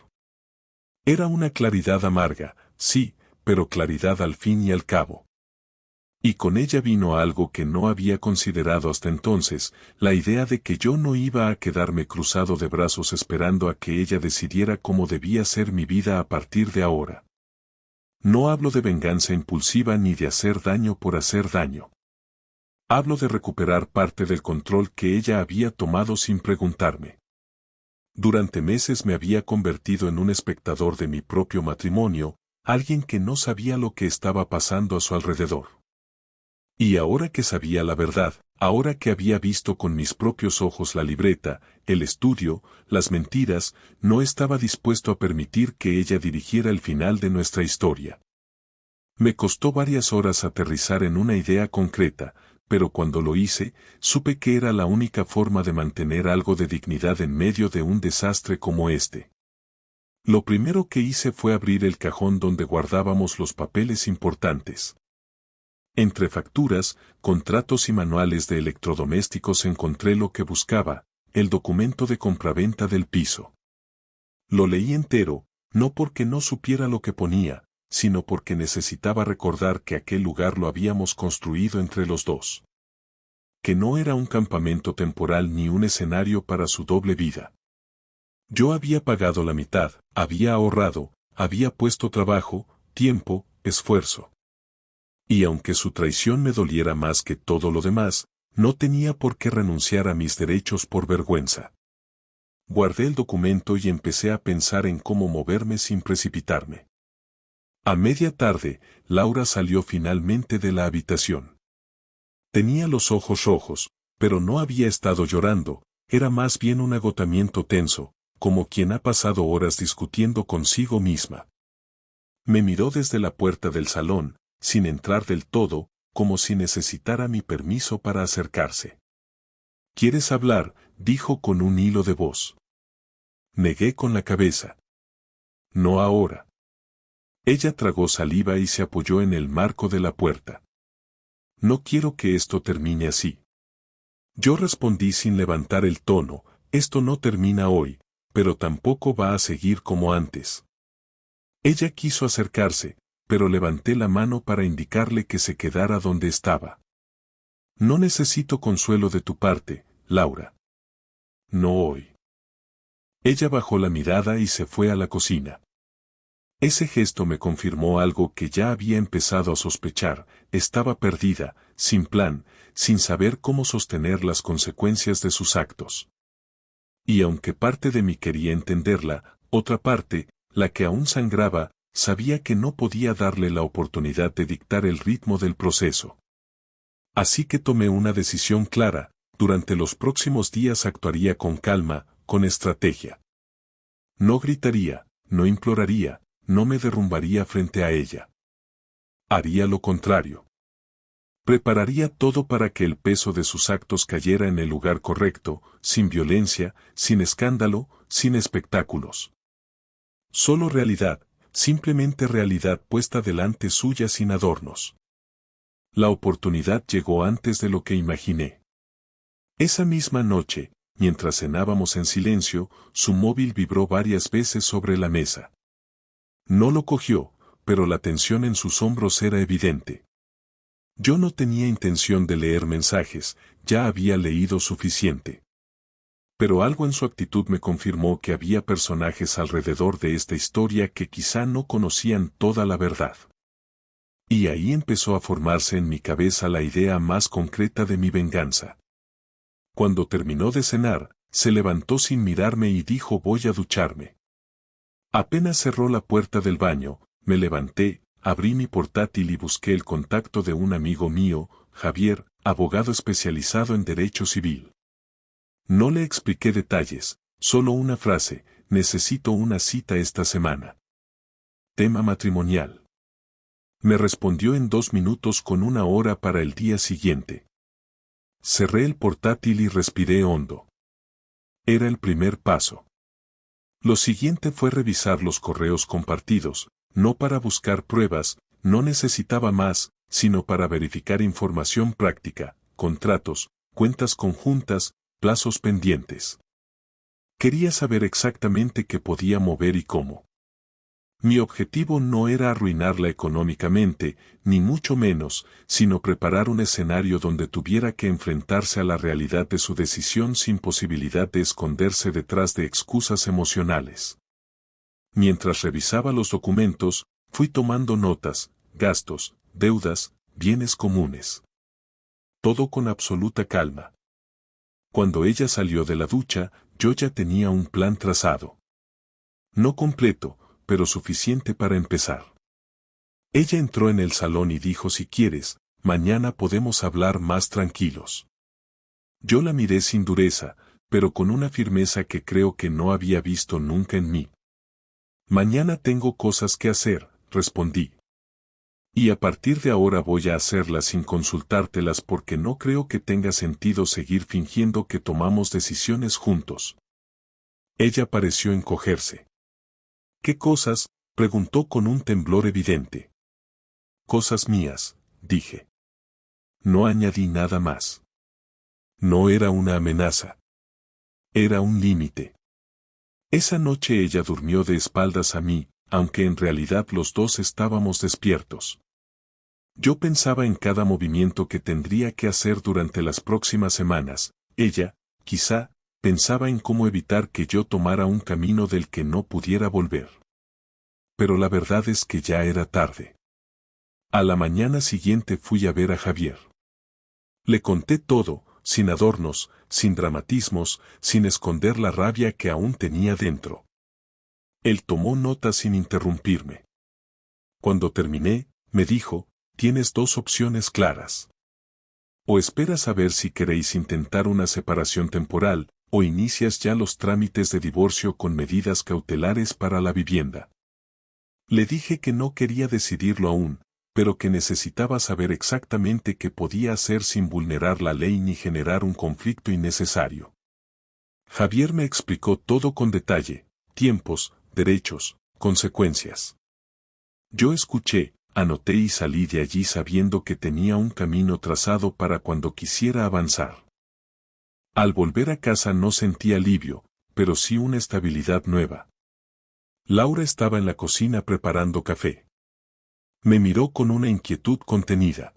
Era una claridad amarga, sí, pero claridad al fin y al cabo. Y con ella vino algo que no había considerado hasta entonces, la idea de que yo no iba a quedarme cruzado de brazos esperando a que ella decidiera cómo debía ser mi vida a partir de ahora. No hablo de venganza impulsiva ni de hacer daño por hacer daño. Hablo de recuperar parte del control que ella había tomado sin preguntarme. Durante meses me había convertido en un espectador de mi propio matrimonio, alguien que no sabía lo que estaba pasando a su alrededor. Y ahora que sabía la verdad, ahora que había visto con mis propios ojos la libreta, el estudio, las mentiras, no estaba dispuesto a permitir que ella dirigiera el final de nuestra historia. Me costó varias horas aterrizar en una idea concreta, pero cuando lo hice, supe que era la única forma de mantener algo de dignidad en medio de un desastre como este. Lo primero que hice fue abrir el cajón donde guardábamos los papeles importantes. Entre facturas, contratos y manuales de electrodomésticos encontré lo que buscaba, el documento de compraventa del piso. Lo leí entero, no porque no supiera lo que ponía, sino porque necesitaba recordar que aquel lugar lo habíamos construido entre los dos. Que no era un campamento temporal ni un escenario para su doble vida. Yo había pagado la mitad, había ahorrado, había puesto trabajo, tiempo, esfuerzo. Y aunque su traición me doliera más que todo lo demás, no tenía por qué renunciar a mis derechos por vergüenza. Guardé el documento y empecé a pensar en cómo moverme sin precipitarme. A media tarde, Laura salió finalmente de la habitación. Tenía los ojos rojos, pero no había estado llorando, era más bien un agotamiento tenso, como quien ha pasado horas discutiendo consigo misma. Me miró desde la puerta del salón, sin entrar del todo, como si necesitara mi permiso para acercarse. ¿Quieres hablar?, dijo con un hilo de voz. Negué con la cabeza. No ahora. Ella tragó saliva y se apoyó en el marco de la puerta. No quiero que esto termine así. Yo respondí sin levantar el tono, esto no termina hoy, pero tampoco va a seguir como antes. Ella quiso acercarse, pero levanté la mano para indicarle que se quedara donde estaba. No necesito consuelo de tu parte, Laura. No hoy. Ella bajó la mirada y se fue a la cocina. Ese gesto me confirmó algo que ya había empezado a sospechar, estaba perdida, sin plan, sin saber cómo sostener las consecuencias de sus actos. Y aunque parte de mí quería entenderla, otra parte, la que aún sangraba, sabía que no podía darle la oportunidad de dictar el ritmo del proceso. Así que tomé una decisión clara, durante los próximos días actuaría con calma, con estrategia. No gritaría, no imploraría, no me derrumbaría frente a ella. Haría lo contrario. Prepararía todo para que el peso de sus actos cayera en el lugar correcto, sin violencia, sin escándalo, sin espectáculos. Solo realidad, simplemente realidad puesta delante suya sin adornos. La oportunidad llegó antes de lo que imaginé. Esa misma noche, mientras cenábamos en silencio, su móvil vibró varias veces sobre la mesa. No lo cogió, pero la tensión en sus hombros era evidente. Yo no tenía intención de leer mensajes, ya había leído suficiente. Pero algo en su actitud me confirmó que había personajes alrededor de esta historia que quizá no conocían toda la verdad. Y ahí empezó a formarse en mi cabeza la idea más concreta de mi venganza. Cuando terminó de cenar, se levantó sin mirarme y dijo voy a ducharme. Apenas cerró la puerta del baño, me levanté, abrí mi portátil y busqué el contacto de un amigo mío, Javier, abogado especializado en derecho civil. No le expliqué detalles, solo una frase, necesito una cita esta semana. Tema matrimonial. Me respondió en 2 minutos con una hora para el día siguiente. Cerré el portátil y respiré hondo. Era el primer paso. Lo siguiente fue revisar los correos compartidos, no para buscar pruebas, no necesitaba más, sino para verificar información práctica, contratos, cuentas conjuntas, plazos pendientes. Quería saber exactamente qué podía mover y cómo. Mi objetivo no era arruinarla económicamente, ni mucho menos, sino preparar un escenario donde tuviera que enfrentarse a la realidad de su decisión sin posibilidad de esconderse detrás de excusas emocionales. Mientras revisaba los documentos, fui tomando notas, gastos, deudas, bienes comunes. Todo con absoluta calma. Cuando ella salió de la ducha, yo ya tenía un plan trazado. No completo, pero suficiente para empezar. Ella entró en el salón y dijo si quieres, mañana podemos hablar más tranquilos. Yo la miré sin dureza, pero con una firmeza que creo que no había visto nunca en mí. Mañana tengo cosas que hacer, respondí. Y a partir de ahora voy a hacerlas sin consultártelas porque no creo que tenga sentido seguir fingiendo que tomamos decisiones juntos. Ella pareció encogerse. ¿Qué cosas?, preguntó con un temblor evidente. Cosas mías, dije. No añadí nada más. No era una amenaza. Era un límite. Esa noche ella durmió de espaldas a mí, aunque en realidad los dos estábamos despiertos. Yo pensaba en cada movimiento que tendría que hacer durante las próximas semanas. Ella, quizá, pensaba en cómo evitar que yo tomara un camino del que no pudiera volver. Pero la verdad es que ya era tarde. A la mañana siguiente fui a ver a Javier. Le conté todo, sin adornos, sin dramatismos, sin esconder la rabia que aún tenía dentro. Él tomó nota sin interrumpirme. Cuando terminé, me dijo, tienes 2 opciones claras. O esperas a ver si queréis intentar una separación temporal, o inicias ya los trámites de divorcio con medidas cautelares para la vivienda. Le dije que no quería decidirlo aún, pero que necesitaba saber exactamente qué podía hacer sin vulnerar la ley ni generar un conflicto innecesario. Javier me explicó todo con detalle, tiempos, derechos, consecuencias. Yo escuché, Anoté y salí de allí sabiendo que tenía un camino trazado para cuando quisiera avanzar. Al volver a casa no sentí alivio, pero sí una estabilidad nueva. Laura estaba en la cocina preparando café. Me miró con una inquietud contenida.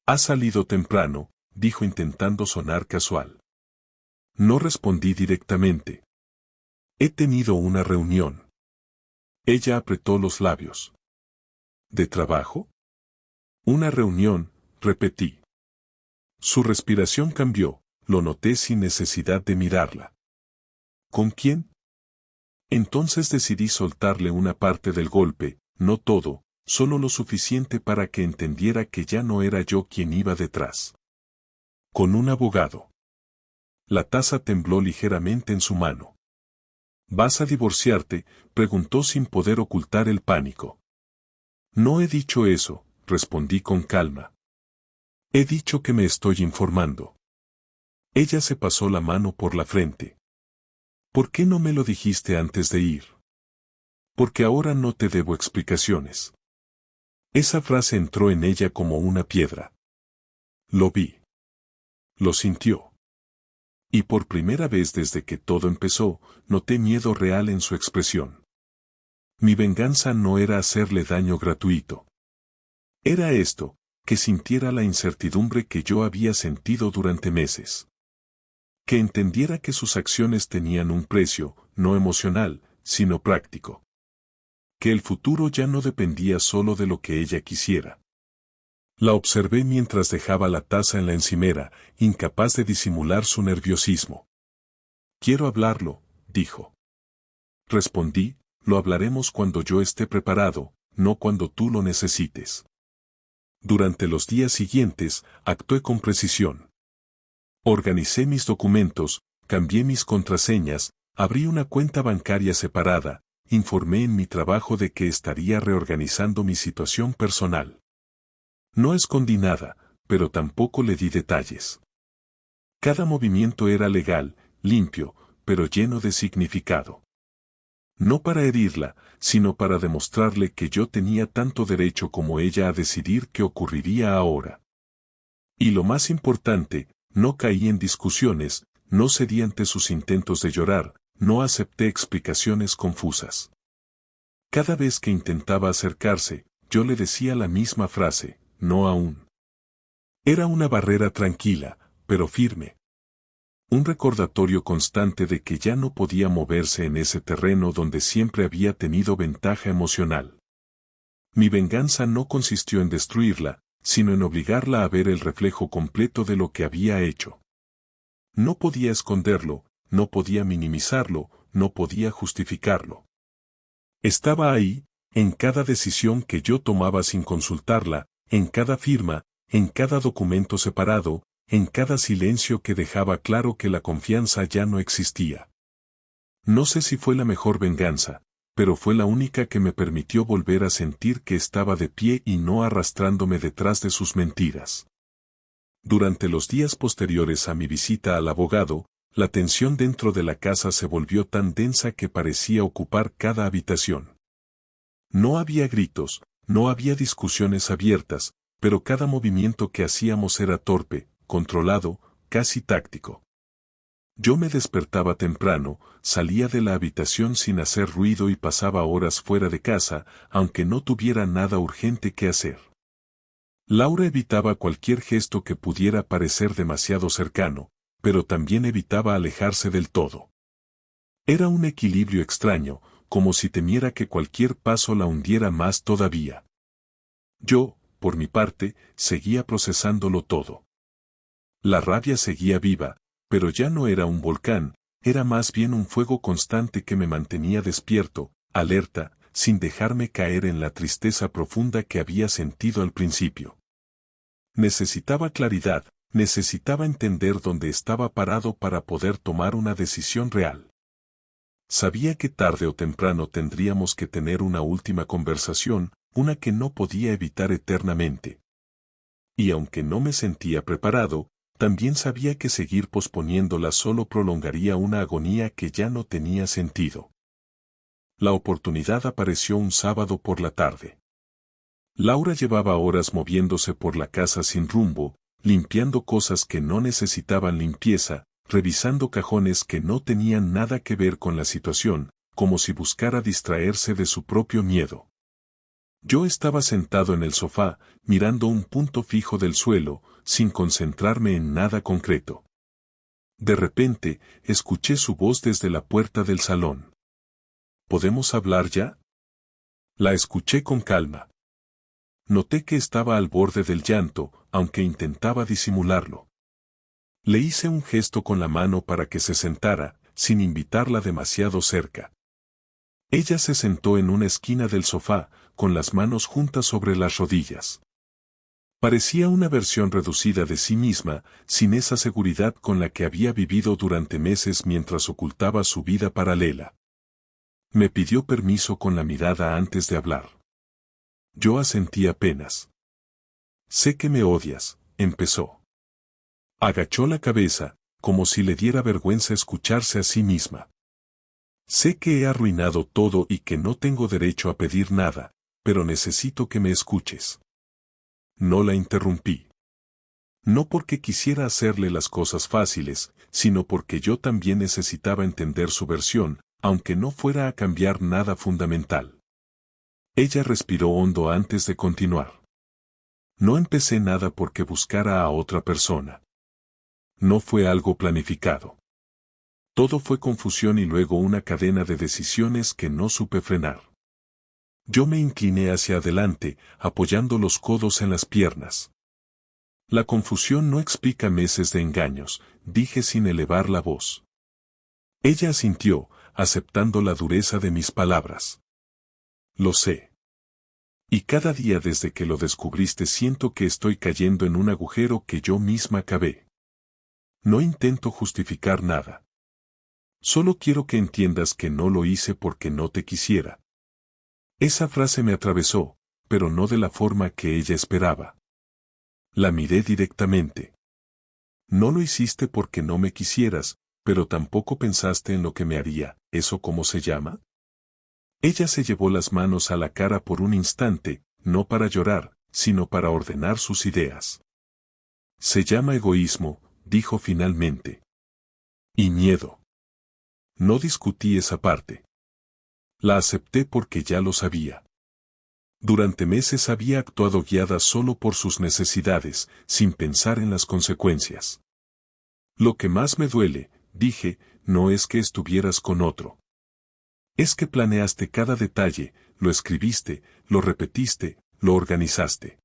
«¿Has salido temprano?», dijo intentando sonar casual. No respondí directamente. «He tenido una reunión». Ella apretó los labios. «¿De trabajo?». «Una reunión», repetí. Su respiración cambió, lo noté sin necesidad de mirarla. «¿Con quién?». Entonces decidí soltarle una parte del golpe, no todo, solo lo suficiente para que entendiera que ya no era yo quien iba detrás. «Con un abogado». La taza tembló ligeramente en su mano. «¿Vas a divorciarte?», preguntó sin poder ocultar el pánico. «No he dicho eso», respondí con calma. «He dicho que me estoy informando». Ella se pasó la mano por la frente. «¿Por qué no me lo dijiste antes de ir?». «Porque ahora no te debo explicaciones». Esa frase entró en ella como una piedra. Lo vi. Lo sintió. Y por primera vez desde que todo empezó, noté miedo real en su expresión. Mi venganza no era hacerle daño gratuito. Era esto, que sintiera la incertidumbre que yo había sentido durante meses. Que entendiera que sus acciones tenían un precio, no emocional, sino práctico. Que el futuro ya no dependía solo de lo que ella quisiera. La observé mientras dejaba la taza en la encimera, incapaz de disimular su nerviosismo. «Quiero hablarlo», dijo. Respondí, «lo hablaremos cuando yo esté preparado, no cuando tú lo necesites». Durante los días siguientes, actué con precisión. Organicé mis documentos, cambié mis contraseñas, abrí una cuenta bancaria separada, informé en mi trabajo de que estaría reorganizando mi situación personal. No escondí nada, pero tampoco le di detalles. Cada movimiento era legal, limpio, pero lleno de significado. No para herirla, sino para demostrarle que yo tenía tanto derecho como ella a decidir qué ocurriría ahora. Y lo más importante, no caí en discusiones, no cedí ante sus intentos de llorar, no acepté explicaciones confusas. Cada vez que intentaba acercarse, yo le decía la misma frase: «No aún». Era una barrera tranquila, pero firme. Un recordatorio constante de que ya no podía moverse en ese terreno donde siempre había tenido ventaja emocional. Mi venganza no consistió en destruirla, sino en obligarla a ver el reflejo completo de lo que había hecho. No podía esconderlo, no podía minimizarlo, no podía justificarlo. Estaba ahí, en cada decisión que yo tomaba sin consultarla, en cada firma, en cada documento separado, en cada silencio que dejaba claro que la confianza ya no existía. No sé si fue la mejor venganza, pero fue la única que me permitió volver a sentir que estaba de pie y no arrastrándome detrás de sus mentiras. Durante los días posteriores a mi visita al abogado, la tensión dentro de la casa se volvió tan densa que parecía ocupar cada habitación. No había gritos, no había discusiones abiertas, pero cada movimiento que hacíamos era torpe, controlado, casi táctico. Yo me despertaba temprano, salía de la habitación sin hacer ruido y pasaba horas fuera de casa, aunque no tuviera nada urgente que hacer. Laura evitaba cualquier gesto que pudiera parecer demasiado cercano, pero también evitaba alejarse del todo. Era un equilibrio extraño, como si temiera que cualquier paso la hundiera más todavía. Yo, por mi parte, seguía procesándolo todo. La rabia seguía viva, pero ya no era un volcán, era más bien un fuego constante que me mantenía despierto, alerta, sin dejarme caer en la tristeza profunda que había sentido al principio. Necesitaba claridad, necesitaba entender dónde estaba parado para poder tomar una decisión real. Sabía que tarde o temprano tendríamos que tener una última conversación, una que no podía evitar eternamente. Y aunque no me sentía preparado, también sabía que seguir posponiéndola solo prolongaría una agonía que ya no tenía sentido. La oportunidad apareció un sábado por la tarde. Laura llevaba horas moviéndose por la casa sin rumbo, limpiando cosas que no necesitaban limpieza, revisando cajones que no tenían nada que ver con la situación, como si buscara distraerse de su propio miedo. Yo estaba sentado en el sofá, mirando un punto fijo del suelo, sin concentrarme en nada concreto. De repente, escuché su voz desde la puerta del salón. ¿Podemos hablar ya? La escuché con calma. Noté que estaba al borde del llanto, aunque intentaba disimularlo. Le hice un gesto con la mano para que se sentara, sin invitarla demasiado cerca. Ella se sentó en una esquina del sofá, con las manos juntas sobre las rodillas. Parecía una versión reducida de sí misma, sin esa seguridad con la que había vivido durante meses mientras ocultaba su vida paralela. Me pidió permiso con la mirada antes de hablar. Yo asentí apenas. Sé que me odias, empezó. Agachó la cabeza, como si le diera vergüenza escucharse a sí misma. Sé que he arruinado todo y que no tengo derecho a pedir nada, pero necesito que me escuches. No la interrumpí. No porque quisiera hacerle las cosas fáciles, sino porque yo también necesitaba entender su versión, aunque no fuera a cambiar nada fundamental. Ella respiró hondo antes de continuar. No empecé nada porque buscara a otra persona. No fue algo planificado. Todo fue confusión y luego una cadena de decisiones que no supe frenar. Yo me incliné hacia adelante, apoyando los codos en las piernas. La confusión no explica meses de engaños, dije sin elevar la voz. Ella asintió, aceptando la dureza de mis palabras. Lo sé. Y cada día desde que lo descubriste siento que estoy cayendo en un agujero que yo misma cavé. No intento justificar nada. Solo quiero que entiendas que no lo hice porque no te quisiera. Esa frase me atravesó, pero no de la forma que ella esperaba. La miré directamente. No lo hiciste porque no me quisieras, pero tampoco pensaste en lo que me haría, ¿eso cómo se llama? Ella se llevó las manos a la cara por un instante, no para llorar, sino para ordenar sus ideas. Se llama egoísmo, dijo finalmente. Y miedo. No discutí esa parte. La acepté porque ya lo sabía. Durante meses había actuado guiada solo por sus necesidades, sin pensar en las consecuencias. Lo que más me duele, dije, no es que estuvieras con otro. Es que planeaste cada detalle, lo escribiste, lo repetiste, lo organizaste.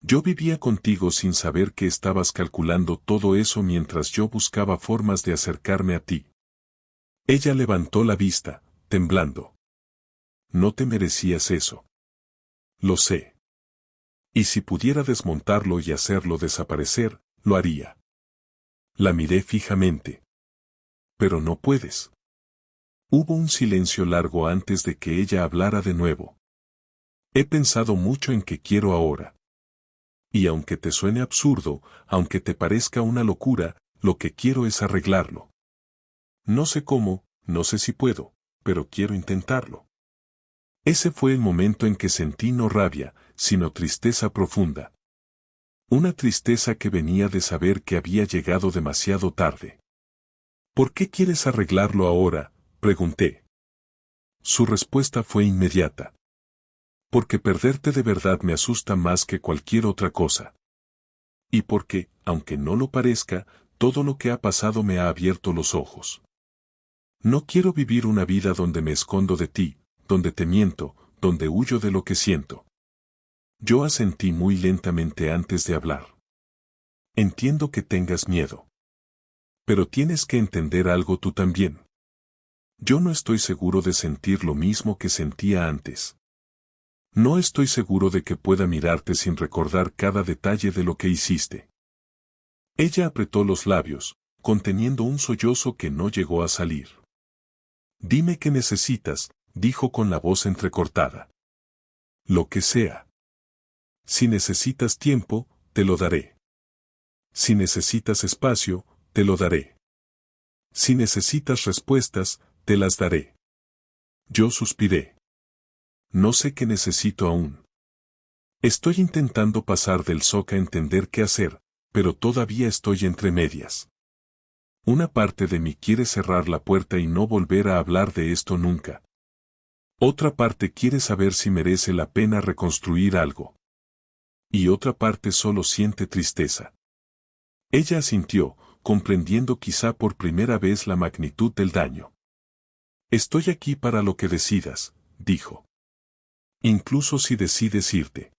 Yo vivía contigo sin saber que estabas calculando todo eso mientras yo buscaba formas de acercarme a ti. Ella levantó la vista, temblando. No te merecías eso. Lo sé. Y si pudiera desmontarlo y hacerlo desaparecer, lo haría. La miré fijamente. Pero no puedes. Hubo un silencio largo antes de que ella hablara de nuevo. He pensado mucho en qué quiero ahora. Y aunque te suene absurdo, aunque te parezca una locura, lo que quiero es arreglarlo. No sé cómo, no sé si puedo, pero quiero intentarlo. Ese fue el momento en que sentí no rabia, sino tristeza profunda. Una tristeza que venía de saber que había llegado demasiado tarde. ¿Por qué quieres arreglarlo ahora?, pregunté. Su respuesta fue inmediata. Porque perderte de verdad me asusta más que cualquier otra cosa. Y porque, aunque no lo parezca, todo lo que ha pasado me ha abierto los ojos. No quiero vivir una vida donde me escondo de ti, donde te miento, donde huyo de lo que siento. Yo asentí muy lentamente antes de hablar. Entiendo que tengas miedo. Pero tienes que entender algo tú también. Yo no estoy seguro de sentir lo mismo que sentía antes. No estoy seguro de que pueda mirarte sin recordar cada detalle de lo que hiciste. Ella apretó los labios, conteniendo un sollozo que no llegó a salir. Dime qué necesitas, dijo con la voz entrecortada. Lo que sea. Si necesitas tiempo, te lo daré. Si necesitas espacio, te lo daré. Si necesitas respuestas, te las daré. Yo suspiré. No sé qué necesito aún. Estoy intentando pasar del shock a entender qué hacer, pero todavía estoy entre medias. Una parte de mí quiere cerrar la puerta y no volver a hablar de esto nunca. Otra parte quiere saber si merece la pena reconstruir algo. Y otra parte solo siente tristeza. Ella asintió, comprendiendo quizá por primera vez la magnitud del daño. Estoy aquí para lo que decidas, dijo. Incluso si decides irte.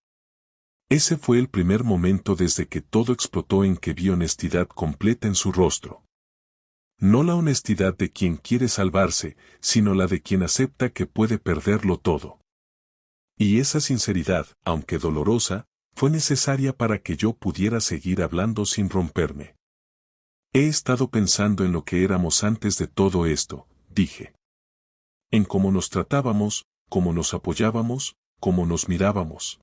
Ese fue el primer momento desde que todo explotó en que vi honestidad completa en su rostro. No la honestidad de quien quiere salvarse, sino la de quien acepta que puede perderlo todo. Y esa sinceridad, aunque dolorosa, fue necesaria para que yo pudiera seguir hablando sin romperme. He estado pensando en lo que éramos antes de todo esto, dije. En cómo nos tratábamos, cómo nos apoyábamos, cómo nos mirábamos.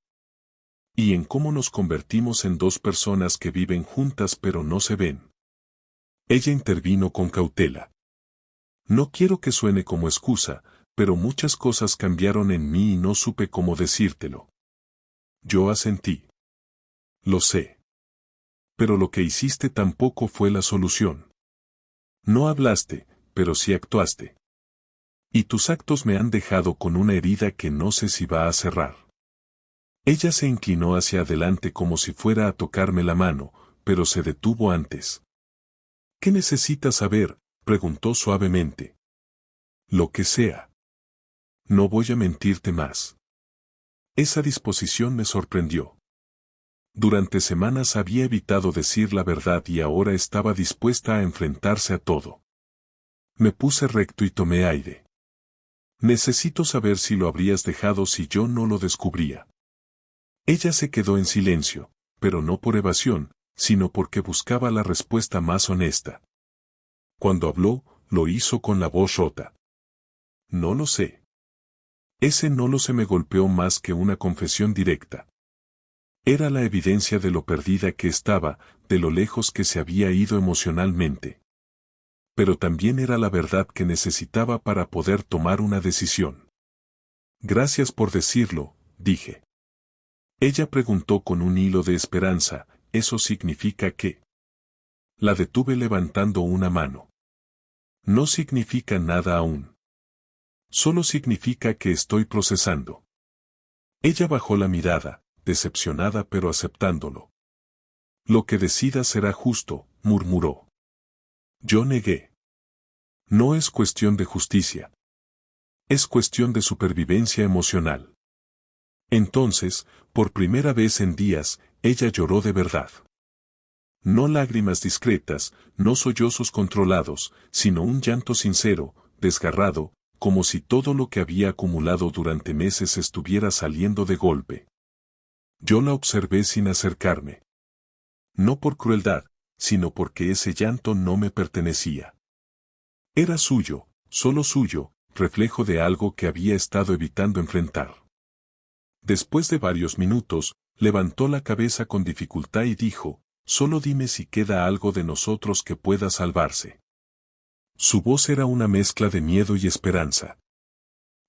Y en cómo nos convertimos en dos personas que viven juntas pero no se ven. Ella intervino con cautela. No quiero que suene como excusa, pero muchas cosas cambiaron en mí y no supe cómo decírtelo. Yo asentí. Lo sé. Pero lo que hiciste tampoco fue la solución. No hablaste, pero sí actuaste. Y tus actos me han dejado con una herida que no sé si va a cerrar. Ella se inclinó hacia adelante como si fuera a tocarme la mano, pero se detuvo antes. ¿Qué necesitas saber?, preguntó suavemente. Lo que sea. No voy a mentirte más. Esa disposición me sorprendió. Durante semanas había evitado decir la verdad y ahora estaba dispuesta a enfrentarse a todo. Me puse recto y tomé aire. Necesito saber si lo habrías dejado si yo no lo descubría. Ella se quedó en silencio, pero no por evasión, sino porque buscaba la respuesta más honesta. Cuando habló, lo hizo con la voz rota. No lo sé. Ese no lo sé me golpeó más que una confesión directa. Era la evidencia de lo perdida que estaba, de lo lejos que se había ido emocionalmente. Pero también era la verdad que necesitaba para poder tomar una decisión. Gracias por decirlo, dije. Ella preguntó con un hilo de esperanza, ¿eso significa qué? La detuve levantando una mano. No significa nada aún. Solo significa que estoy procesando. Ella bajó la mirada, decepcionada pero aceptándolo. Lo que decidas será justo, murmuró. Yo negué. No es cuestión de justicia. Es cuestión de supervivencia emocional. Entonces, por primera vez en días, ella lloró de verdad. No lágrimas discretas, no sollozos controlados, sino un llanto sincero, desgarrado, como si todo lo que había acumulado durante meses estuviera saliendo de golpe. Yo la observé sin acercarme. No por crueldad, sino porque ese llanto no me pertenecía. Era suyo, solo suyo, reflejo de algo que había estado evitando enfrentar. Después de varios minutos, levantó la cabeza con dificultad y dijo, solo dime si queda algo de nosotros que pueda salvarse. Su voz era una mezcla de miedo y esperanza.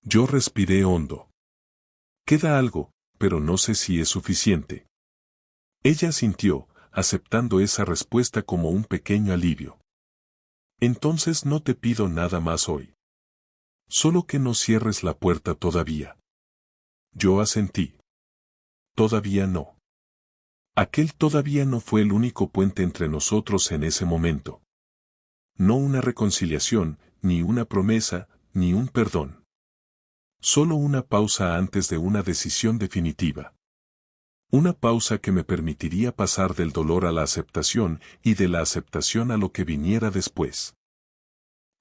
Yo respiré hondo. Queda algo, pero no sé si es suficiente. Ella asintió, aceptando esa respuesta como un pequeño alivio. Entonces no te pido nada más hoy. Solo que no cierres la puerta todavía. Yo asentí. Todavía no. Aquel todavía no fue el único puente entre nosotros en ese momento. No una reconciliación, ni una promesa, ni un perdón. Solo una pausa antes de una decisión definitiva. Una pausa que me permitiría pasar del dolor a la aceptación y de la aceptación a lo que viniera después.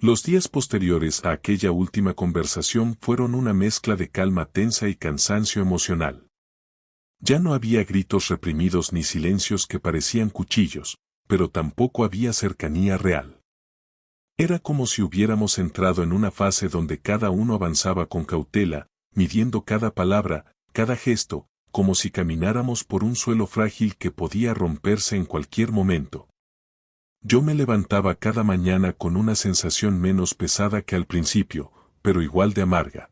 Los días posteriores a aquella última conversación fueron una mezcla de calma tensa y cansancio emocional. Ya no había gritos reprimidos ni silencios que parecían cuchillos, pero tampoco había cercanía real. Era como si hubiéramos entrado en una fase donde cada uno avanzaba con cautela, midiendo cada palabra, cada gesto, como si camináramos por un suelo frágil que podía romperse en cualquier momento. Yo me levantaba cada mañana con una sensación menos pesada que al principio, pero igual de amarga.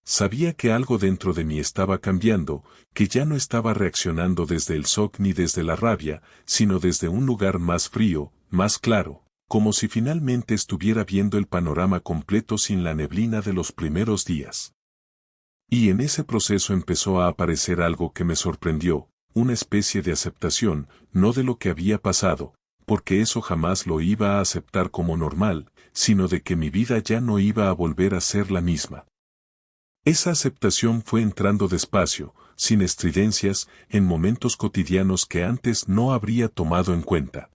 Sabía que algo dentro de mí estaba cambiando, que ya no estaba reaccionando desde el shock ni desde la rabia, sino desde un lugar más frío, más claro, como si finalmente estuviera viendo el panorama completo sin la neblina de los primeros días. Y en ese proceso empezó a aparecer algo que me sorprendió, una especie de aceptación, no de lo que había pasado, porque eso jamás lo iba a aceptar como normal, sino de que mi vida ya no iba a volver a ser la misma. Esa aceptación fue entrando despacio, sin estridencias, en momentos cotidianos que antes no habría tomado en cuenta.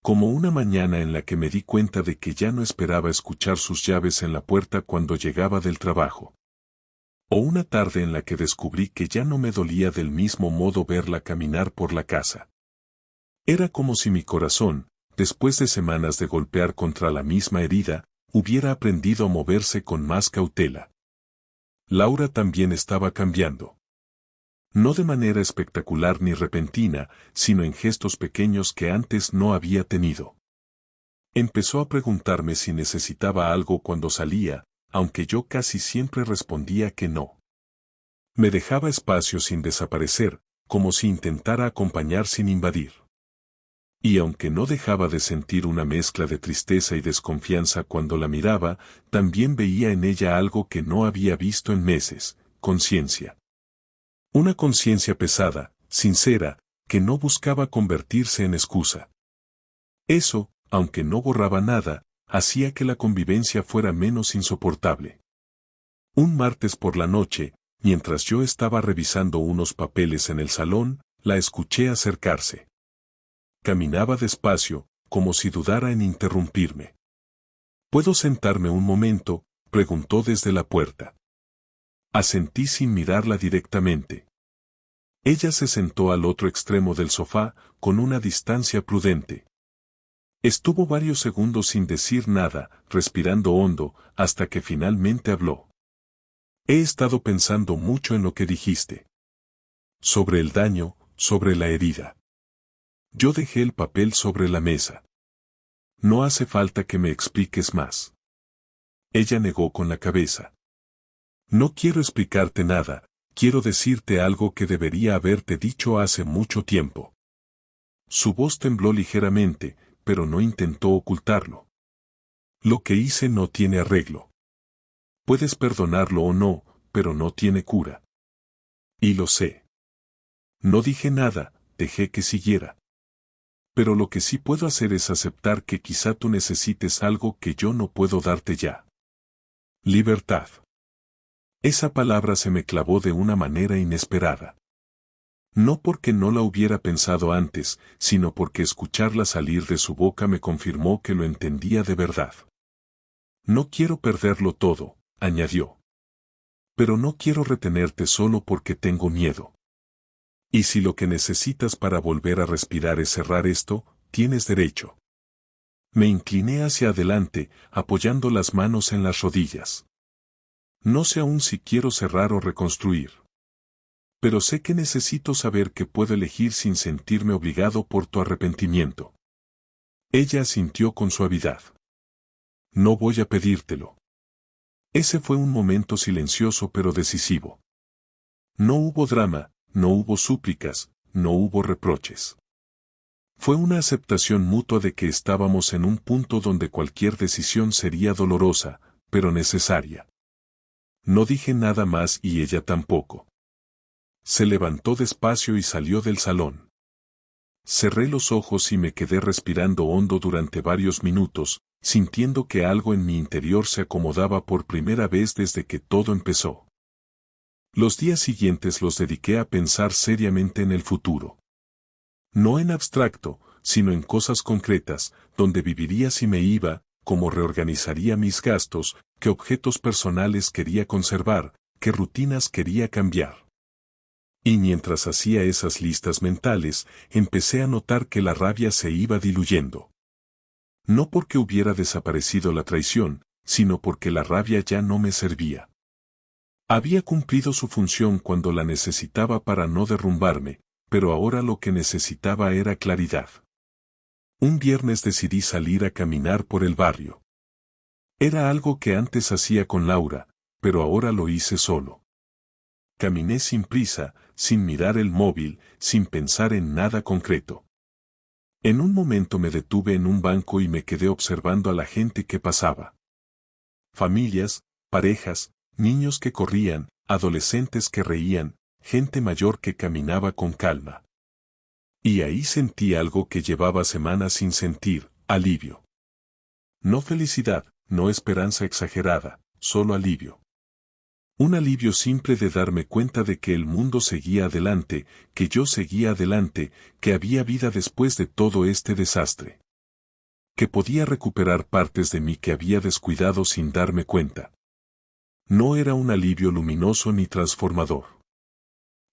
Como una mañana en la que me di cuenta de que ya no esperaba escuchar sus llaves en la puerta cuando llegaba del trabajo. O una tarde en la que descubrí que ya no me dolía del mismo modo verla caminar por la casa. Era como si mi corazón, después de semanas de golpear contra la misma herida, hubiera aprendido a moverse con más cautela. Laura también estaba cambiando. No de manera espectacular ni repentina, sino en gestos pequeños que antes no había tenido. Empezó a preguntarme si necesitaba algo cuando salía, aunque yo casi siempre respondía que no. Me dejaba espacio sin desaparecer, como si intentara acompañar sin invadir. Y aunque no dejaba de sentir una mezcla de tristeza y desconfianza cuando la miraba, también veía en ella algo que no había visto en meses, conciencia. Una conciencia pesada, sincera, que no buscaba convertirse en excusa. Eso, aunque no borraba nada, hacía que la convivencia fuera menos insoportable. Un martes por la noche, mientras yo estaba revisando unos papeles en el salón, la escuché acercarse. Caminaba despacio, como si dudara en interrumpirme. ¿Puedo sentarme un momento?, preguntó desde la puerta. Asentí sin mirarla directamente. Ella se sentó al otro extremo del sofá, con una distancia prudente. Estuvo varios segundos sin decir nada, respirando hondo, hasta que finalmente habló. He estado pensando mucho en lo que dijiste. Sobre el daño, sobre la herida. Yo dejé el papel sobre la mesa. No hace falta que me expliques más. Ella negó con la cabeza. No quiero explicarte nada, quiero decirte algo que debería haberte dicho hace mucho tiempo. Su voz tembló ligeramente, pero no intentó ocultarlo. Lo que hice no tiene arreglo. Puedes perdonarlo o no, pero no tiene cura. Y lo sé. No dije nada, dejé que siguiera. Pero lo que sí puedo hacer es aceptar que quizá tú necesites algo que yo no puedo darte ya. Libertad. Esa palabra se me clavó de una manera inesperada. No porque no la hubiera pensado antes, sino porque escucharla salir de su boca me confirmó que lo entendía de verdad. No quiero perderlo todo, añadió. Pero no quiero retenerte solo porque tengo miedo. Y si lo que necesitas para volver a respirar es cerrar esto, tienes derecho. Me incliné hacia adelante, apoyando las manos en las rodillas. No sé aún si quiero cerrar o reconstruir. Pero sé que necesito saber que puedo elegir sin sentirme obligado por tu arrepentimiento. Ella asintió con suavidad. No voy a pedírtelo. Ese fue un momento silencioso pero decisivo. No hubo drama, no hubo súplicas, no hubo reproches. Fue una aceptación mutua de que estábamos en un punto donde cualquier decisión sería dolorosa, pero necesaria. No dije nada más y ella tampoco. Se levantó despacio y salió del salón. Cerré los ojos y me quedé respirando hondo durante varios minutos, sintiendo que algo en mi interior se acomodaba por primera vez desde que todo empezó. Los días siguientes los dediqué a pensar seriamente en el futuro. No en abstracto, sino en cosas concretas, dónde viviría si me iba, cómo reorganizaría mis gastos, qué objetos personales quería conservar, qué rutinas quería cambiar. Y mientras hacía esas listas mentales, empecé a notar que la rabia se iba diluyendo. No porque hubiera desaparecido la traición, sino porque la rabia ya no me servía. Había cumplido su función cuando la necesitaba para no derrumbarme, pero ahora lo que necesitaba era claridad. Un viernes decidí salir a caminar por el barrio. Era algo que antes hacía con Laura, pero ahora lo hice solo. Caminé sin prisa, sin mirar el móvil, sin pensar en nada concreto. En un momento me detuve en un banco y me quedé observando a la gente que pasaba. Familias, parejas, niños que corrían, adolescentes que reían, gente mayor que caminaba con calma. Y ahí sentí algo que llevaba semanas sin sentir, alivio. No felicidad, no esperanza exagerada, solo alivio. Un alivio simple de darme cuenta de que el mundo seguía adelante, que yo seguía adelante, que había vida después de todo este desastre. Que podía recuperar partes de mí que había descuidado sin darme cuenta. No era un alivio luminoso ni transformador.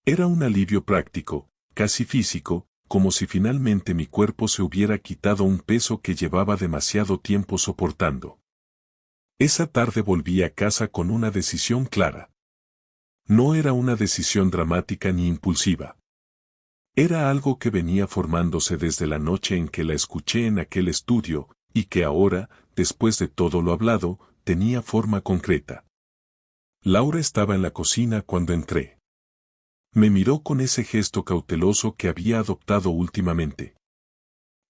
Era un alivio práctico, casi físico, como si finalmente mi cuerpo se hubiera quitado un peso que llevaba demasiado tiempo soportando. Esa tarde volví a casa con una decisión clara. No era una decisión dramática ni impulsiva. Era algo que venía formándose desde la noche en que la escuché en aquel estudio, y que ahora, después de todo lo hablado, tenía forma concreta. Laura estaba en la cocina cuando entré. Me miró con ese gesto cauteloso que había adoptado últimamente.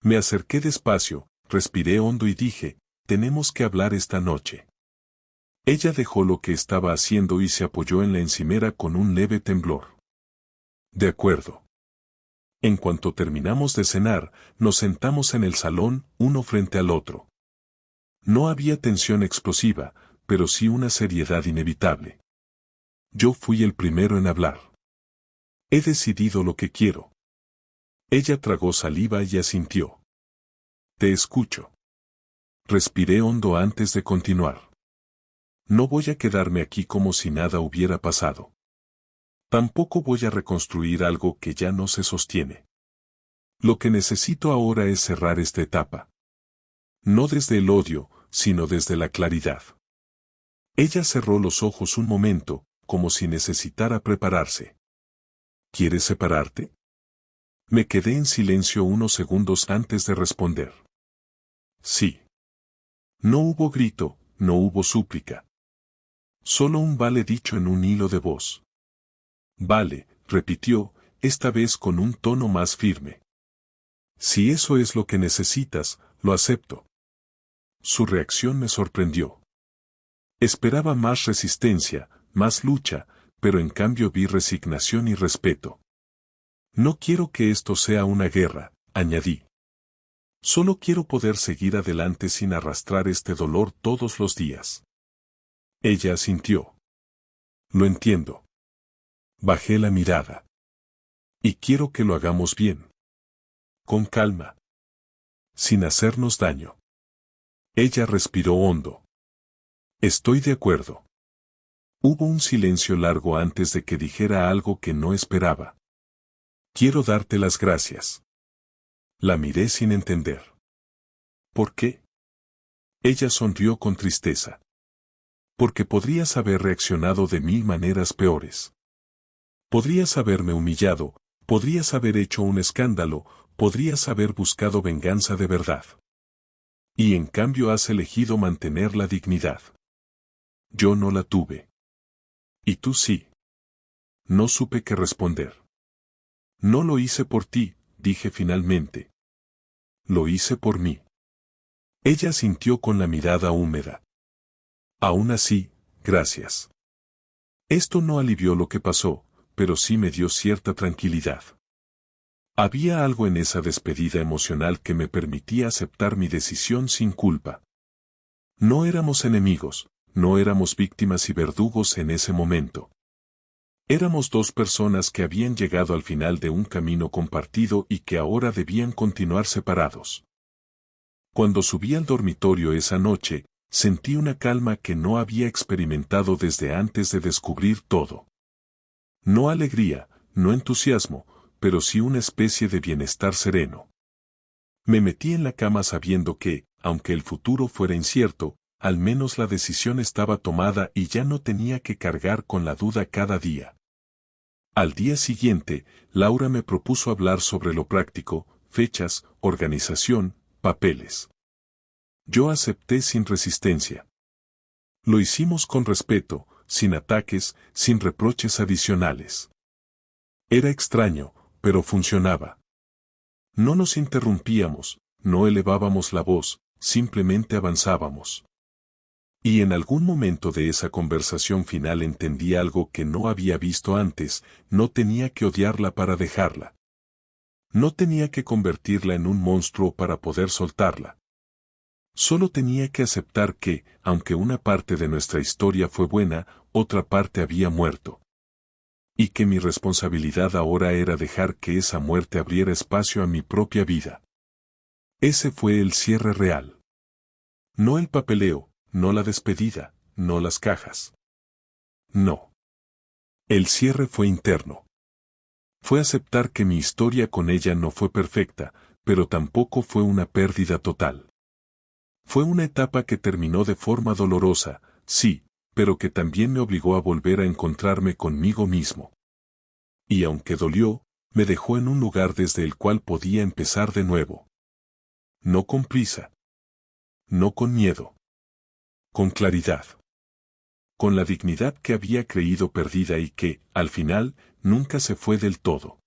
Me acerqué despacio, respiré hondo y dije, tenemos que hablar esta noche. Ella dejó lo que estaba haciendo y se apoyó en la encimera con un leve temblor. De acuerdo. En cuanto terminamos de cenar, nos sentamos en el salón, uno frente al otro. No había tensión explosiva, pero sí una seriedad inevitable. Yo fui el primero en hablar. He decidido lo que quiero. Ella tragó saliva y asintió. Te escucho. Respiré hondo antes de continuar. No voy a quedarme aquí como si nada hubiera pasado. Tampoco voy a reconstruir algo que ya no se sostiene. Lo que necesito ahora es cerrar esta etapa. No desde el odio, sino desde la claridad. Ella cerró los ojos un momento, como si necesitara prepararse. ¿Quieres separarte? Me quedé en silencio unos segundos antes de responder. Sí. No hubo grito, no hubo súplica. Solo un vale dicho en un hilo de voz. Vale, repitió, esta vez con un tono más firme. Si eso es lo que necesitas, lo acepto. Su reacción me sorprendió. Esperaba más resistencia, más lucha, pero en cambio vi resignación y respeto. No quiero que esto sea una guerra, añadí. Solo quiero poder seguir adelante sin arrastrar este dolor todos los días. Ella asintió. Lo entiendo. Bajé la mirada. Y quiero que lo hagamos bien. Con calma. Sin hacernos daño. Ella respiró hondo. Estoy de acuerdo. Hubo un silencio largo antes de que dijera algo que no esperaba. Quiero darte las gracias. La miré sin entender. ¿Por qué? Ella sonrió con tristeza. Porque podrías haber reaccionado de 1000 maneras peores. Podrías haberme humillado, podrías haber hecho un escándalo, podrías haber buscado venganza de verdad. Y en cambio has elegido mantener la dignidad. Yo no la tuve. Y tú sí. No supe qué responder. No lo hice por ti, dije finalmente. Lo hice por mí. Ella sintió con la mirada húmeda. Aún así, gracias. Esto no alivió lo que pasó, pero sí me dio cierta tranquilidad. Había algo en esa despedida emocional que me permitía aceptar mi decisión sin culpa. No éramos enemigos, no éramos víctimas y verdugos en ese momento. Éramos dos personas que habían llegado al final de un camino compartido y que ahora debían continuar separados. Cuando subí al dormitorio esa noche, sentí una calma que no había experimentado desde antes de descubrir todo. No alegría, no entusiasmo, pero sí una especie de bienestar sereno. Me metí en la cama sabiendo que, aunque el futuro fuera incierto, al menos la decisión estaba tomada y ya no tenía que cargar con la duda cada día. Al día siguiente, Laura me propuso hablar sobre lo práctico, fechas, organización, papeles. Yo acepté sin resistencia. Lo hicimos con respeto, sin ataques, sin reproches adicionales. Era extraño, pero funcionaba. No nos interrumpíamos, no elevábamos la voz, simplemente avanzábamos. Y en algún momento de esa conversación final entendí algo que no había visto antes, no tenía que odiarla para dejarla. No tenía que convertirla en un monstruo para poder soltarla. Solo tenía que aceptar que, aunque una parte de nuestra historia fue buena, otra parte había muerto. Y que mi responsabilidad ahora era dejar que esa muerte abriera espacio a mi propia vida. Ese fue el cierre real. No el papeleo, no la despedida, no las cajas. No. El cierre fue interno. Fue aceptar que mi historia con ella no fue perfecta, pero tampoco fue una pérdida total. Fue una etapa que terminó de forma dolorosa, sí, pero que también me obligó a volver a encontrarme conmigo mismo. Y aunque dolió, me dejó en un lugar desde el cual podía empezar de nuevo. No con prisa. No con miedo. Con claridad. Con la dignidad que había creído perdida y que, al final, nunca se fue del todo.